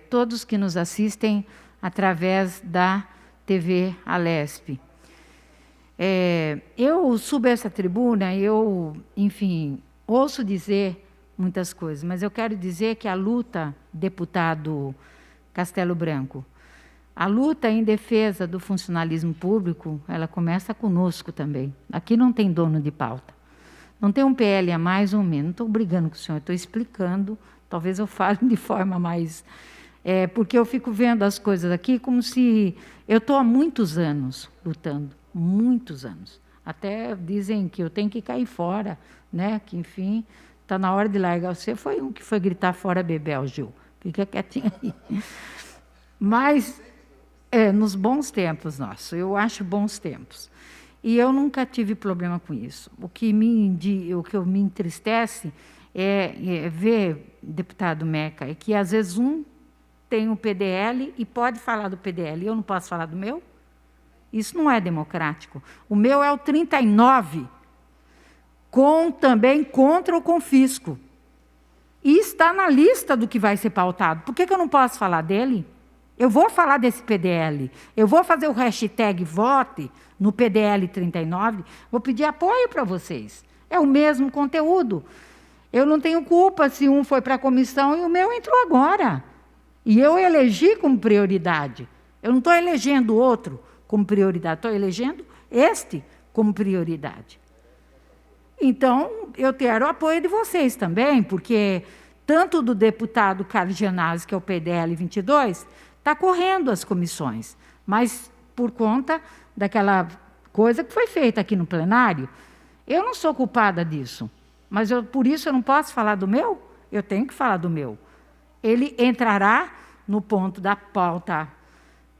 todos que nos assistem através da TV Alesp. Eu subo essa tribuna, enfim, ouço dizer muitas coisas, mas eu quero dizer que a luta, deputado Castelo Branco, a luta em defesa do funcionalismo público, ela começa conosco também. Aqui não tem dono de pauta. Não tem um PL a mais ou menos. Não estou brigando com o senhor, estou explicando. Talvez eu fale de forma mais... porque eu fico vendo as coisas aqui como se... Eu estou há muitos anos lutando, muitos anos. Até dizem que eu tenho que cair fora, né? Que, enfim... Está na hora de largar. Você foi um que foi gritar fora Bebel, Gil. Fica quietinho aí. Mas, nos bons tempos nossos, eu acho bons tempos. E eu nunca tive problema com isso. O que me entristece é ver, deputado Meca, é que às vezes um tem um PDL e pode falar do PDL, e eu não posso falar do meu? Isso não é democrático. O meu é o 39, também contra o confisco. E está na lista do que vai ser pautado. Por que eu não posso falar dele? Eu vou falar desse PDL. Eu vou fazer o hashtag vote no PDL 39. Vou pedir apoio para vocês. É o mesmo conteúdo. Eu não tenho culpa se um foi para a comissão e o meu entrou agora. E eu elegi como prioridade. Eu não estou elegendo outro como prioridade. Estou elegendo este como prioridade. Então, eu quero o apoio de vocês também, porque tanto do deputado Carlos Gianazzi, que é o PDL 22, está correndo as comissões, mas por conta daquela coisa que foi feita aqui no plenário, eu não sou culpada disso, mas por isso eu não posso falar do meu? Eu tenho que falar do meu. Ele entrará no ponto da pauta,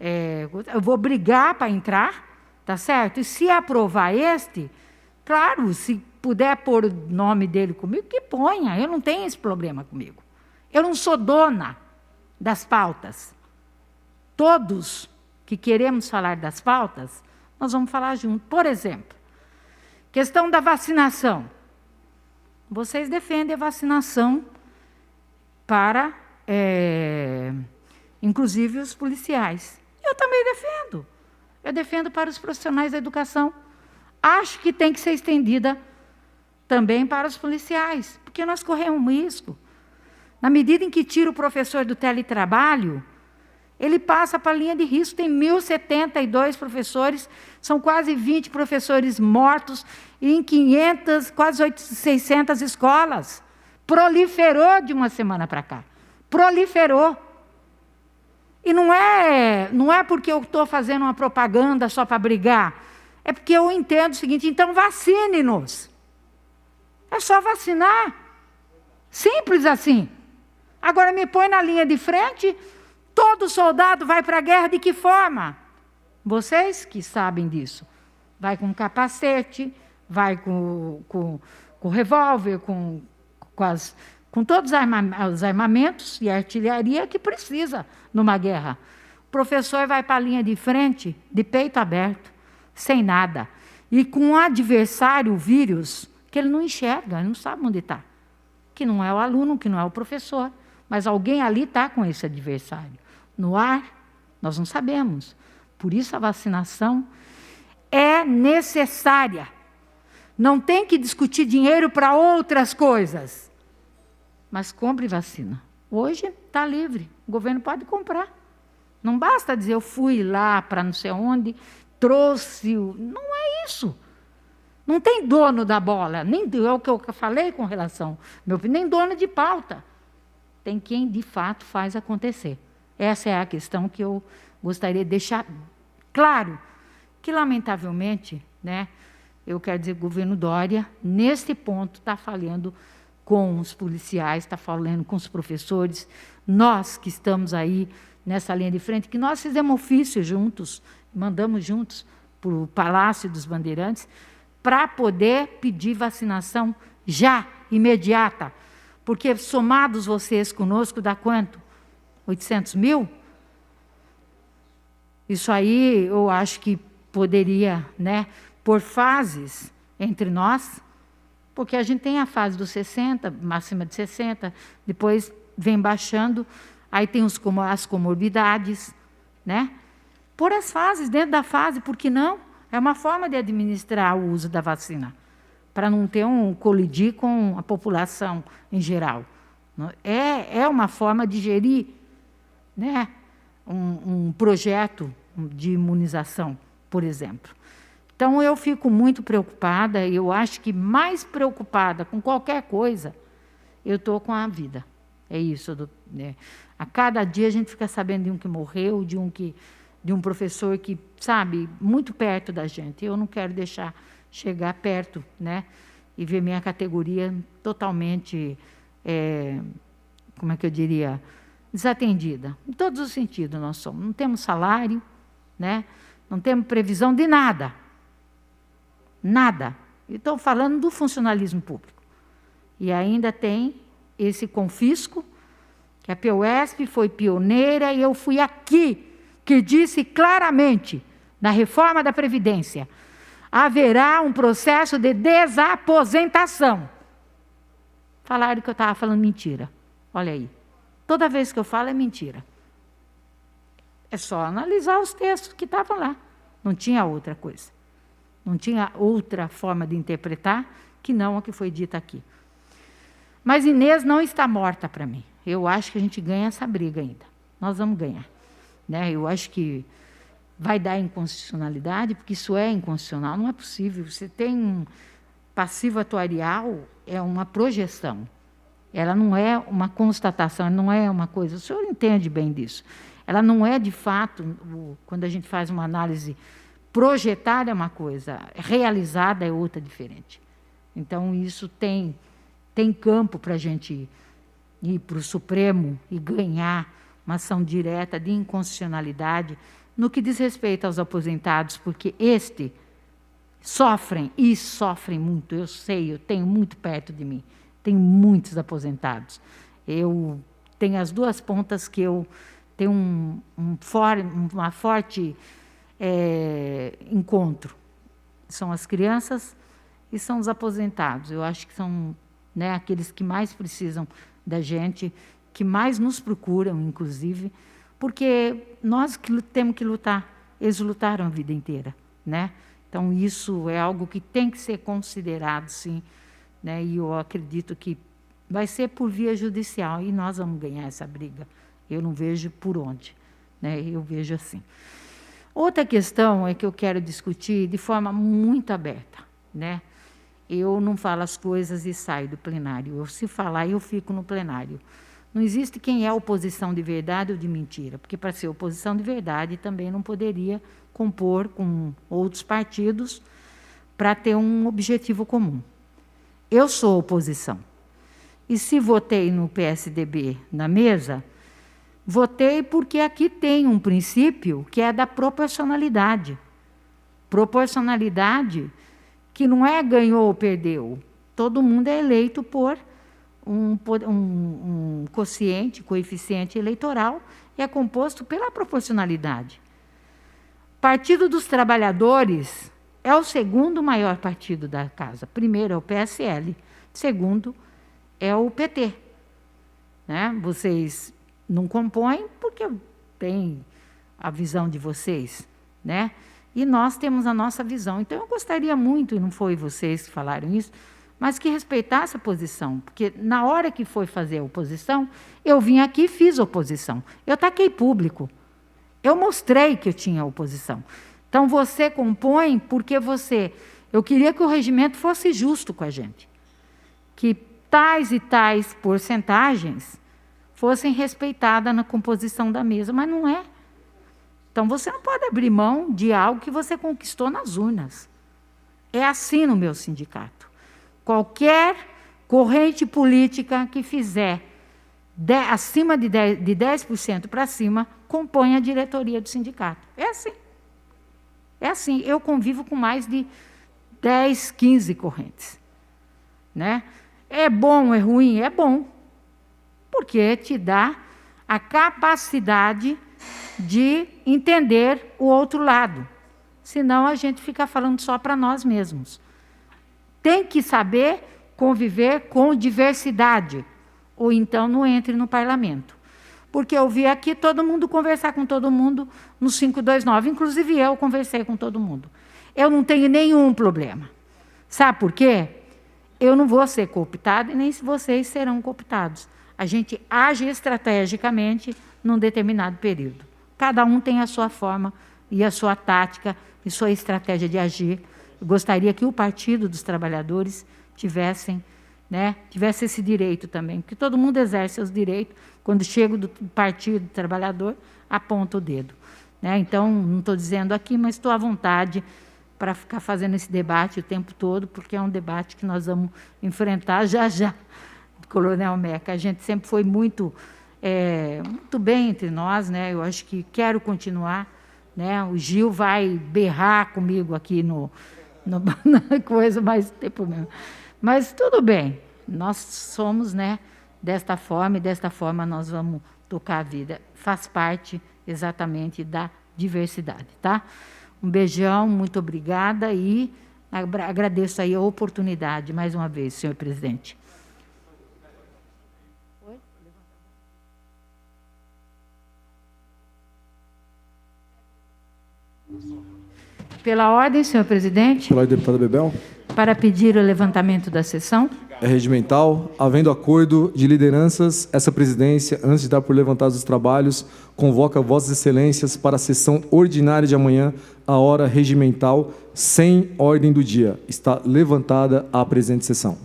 eu vou brigar para entrar, tá certo? E se aprovar este, claro, se puder pôr o nome dele comigo, que ponha. Eu não tenho esse problema comigo. Eu não sou dona das pautas. Todos que queremos falar das pautas, nós vamos falar junto. Por exemplo, questão da vacinação. Vocês defendem a vacinação para, inclusive, os policiais. Eu também defendo. Eu defendo para os profissionais da educação. Acho que tem que ser estendida também para os policiais, porque nós corremos risco. Na medida em que tira o professor do teletrabalho, ele passa para a linha de risco. Tem 1.072 professores, são quase 20 professores mortos em 500, quase 600 escolas. Proliferou de uma semana para cá. Proliferou. E não é porque eu estou fazendo uma propaganda só para brigar. É porque eu entendo o seguinte, então vacine-nos. É só vacinar. Simples assim. Agora me põe na linha de frente, todo soldado vai para a guerra de que forma? Vocês que sabem disso. Vai com capacete, vai com revólver, com todos os armamentos e artilharia que precisa numa guerra. O professor vai para a linha de frente, de peito aberto, sem nada. E com um adversário, o vírus, que ele não enxerga, ele não sabe onde está. Que não é o aluno, que não é o professor. Mas alguém ali está com esse adversário. No ar, nós não sabemos. Por isso a vacinação é necessária. Não tem que discutir dinheiro para outras coisas. Mas compre vacina. Hoje está livre, o governo pode comprar. Não basta dizer, eu fui lá para não sei onde, trouxe. Não é isso. Não tem dono da bola, nem é o que eu falei com relação, nem dono de pauta. Tem quem, de fato, faz acontecer. Essa é a questão que eu gostaria de deixar claro, que, lamentavelmente, né? Eu quero dizer, o governo Dória, neste ponto, está falhando com os policiais, está falando com os professores, nós que estamos aí nessa linha de frente, que nós fizemos ofício juntos, mandamos juntos para o Palácio dos Bandeirantes, para poder pedir vacinação já, imediata, porque somados vocês conosco, dá quanto? 800 mil? Isso aí eu acho que poderia, né, por fases entre nós, porque a gente tem a fase dos 60, máxima de 60, depois vem baixando, aí tem as comorbidades, né? Por as fases, dentro da fase, por que não? É uma forma de administrar o uso da vacina, para não ter colidir com a população em geral. É uma forma de gerir, né, um projeto de imunização, por exemplo. Então, eu fico muito preocupada, e eu acho que mais preocupada com qualquer coisa, eu estou com a vida. É isso. Né? A cada dia a gente fica sabendo de um que morreu, de um professor que, sabe, muito perto da gente. Eu não quero deixar chegar perto, né? E ver minha categoria totalmente, como é que eu diria, desatendida. Em todos os sentidos nós somos. Não temos salário, né? Não temos previsão de nada. Nada. Estou falando do funcionalismo público. E ainda tem esse confisco, que a PUESP foi pioneira, e eu fui aqui, que disse claramente, na reforma da Previdência, haverá um processo de desaposentação. Falaram que eu estava falando mentira. Olha aí. Toda vez que eu falo é mentira. É só analisar os textos que estavam lá. Não tinha outra coisa. Não tinha outra forma de interpretar que não a que foi dita aqui. Mas Inês não está morta para mim. Eu acho que a gente ganha essa briga ainda. Nós vamos ganhar. Né? Eu acho que vai dar inconstitucionalidade, porque isso é inconstitucional, não é possível. Você tem um passivo atuarial, é uma projeção. Ela não é uma constatação, não é uma coisa. O senhor entende bem disso. Ela não é, de fato, quando a gente faz uma análise projetada é uma coisa, realizada é outra diferente. Então, isso tem campo para a gente ir para o Supremo e ganhar uma ação direta de inconstitucionalidade no que diz respeito aos aposentados, porque sofrem muito, eu sei, eu tenho muito perto de mim, tenho muitos aposentados. Eu tenho as duas pontas que eu tenho uma forte encontro. São as crianças e são os aposentados. Eu acho que são, né, aqueles que mais precisam da gente, que mais nos procuram, inclusive, porque nós que temos que lutar, eles lutaram a vida inteira, né? Então, isso é algo que tem que ser considerado, sim, né? E eu acredito que vai ser por via judicial, e nós vamos ganhar essa briga. Eu não vejo por onde, né? Eu vejo assim. Outra questão é que eu quero discutir de forma muito aberta, né? Eu não falo as coisas e saio do plenário. Se falar, eu fico no plenário. Não existe quem é oposição de verdade ou de mentira, porque para ser oposição de verdade também não poderia compor com outros partidos para ter um objetivo comum. Eu sou oposição. E se votei no PSDB na mesa, votei porque aqui tem um princípio que é da proporcionalidade. Proporcionalidade que não é ganhou ou perdeu. Todo mundo é eleito por um coeficiente eleitoral e é composto pela proporcionalidade. Partido dos Trabalhadores é o segundo maior partido da casa. Primeiro é o PSL, segundo é o PT. Né? Vocês não compõem porque tem a visão de vocês, né? E nós temos a nossa visão. Então, eu gostaria muito, e não foi vocês que falaram isso, mas que respeitasse a posição, porque na hora que foi fazer a oposição, eu vim aqui e fiz oposição. Eu taquei público. Eu mostrei que eu tinha oposição. Então, você compõe porque eu queria que o regimento fosse justo com a gente. Que tais e tais porcentagens fossem respeitadas na composição da mesa, mas não é. Então, você não pode abrir mão de algo que você conquistou nas urnas. É assim no meu sindicato. Qualquer corrente política que fizer acima de 10% para cima, compõe a diretoria do sindicato. É assim. É assim. Eu convivo com mais de 10, 15 correntes. Né? É bom, é ruim? É bom. Porque te dá a capacidade de entender o outro lado. Senão a gente fica falando só para nós mesmos. Tem que saber conviver com diversidade, ou então não entre no parlamento. Porque eu vi aqui todo mundo conversar com todo mundo no 529, inclusive eu conversei com todo mundo. Eu não tenho nenhum problema. Sabe por quê? Eu não vou ser cooptada e nem vocês serão cooptados. A gente age estrategicamente num determinado período. Cada um tem a sua forma e a sua tática e sua estratégia de agir. Eu gostaria que o Partido dos Trabalhadores tivesse esse direito também, porque todo mundo exerce seus direitos. Quando chego do Partido do Trabalhador, aponta o dedo. Né? Então, não estou dizendo aqui, mas estou à vontade para ficar fazendo esse debate o tempo todo, porque é um debate que nós vamos enfrentar já. Coronel Meca, a gente sempre foi muito bem entre nós, né? Eu acho que quero continuar, né? O Gil vai berrar comigo aqui na coisa, mas não tem problema. Mas tudo bem, nós somos, né, desta forma, e desta forma nós vamos tocar a vida. Faz parte exatamente da diversidade, tá? Um beijão, muito obrigada e agradeço aí a oportunidade, mais uma vez, senhor presidente. Pela ordem, senhor presidente. Pela ordem, deputada Bebel. Para pedir o levantamento da sessão. É regimental. Havendo acordo de lideranças, essa presidência, antes de dar por levantados os trabalhos, convoca Vossas Excelências para a sessão ordinária de amanhã, a hora regimental, sem ordem do dia. Está levantada a presente sessão.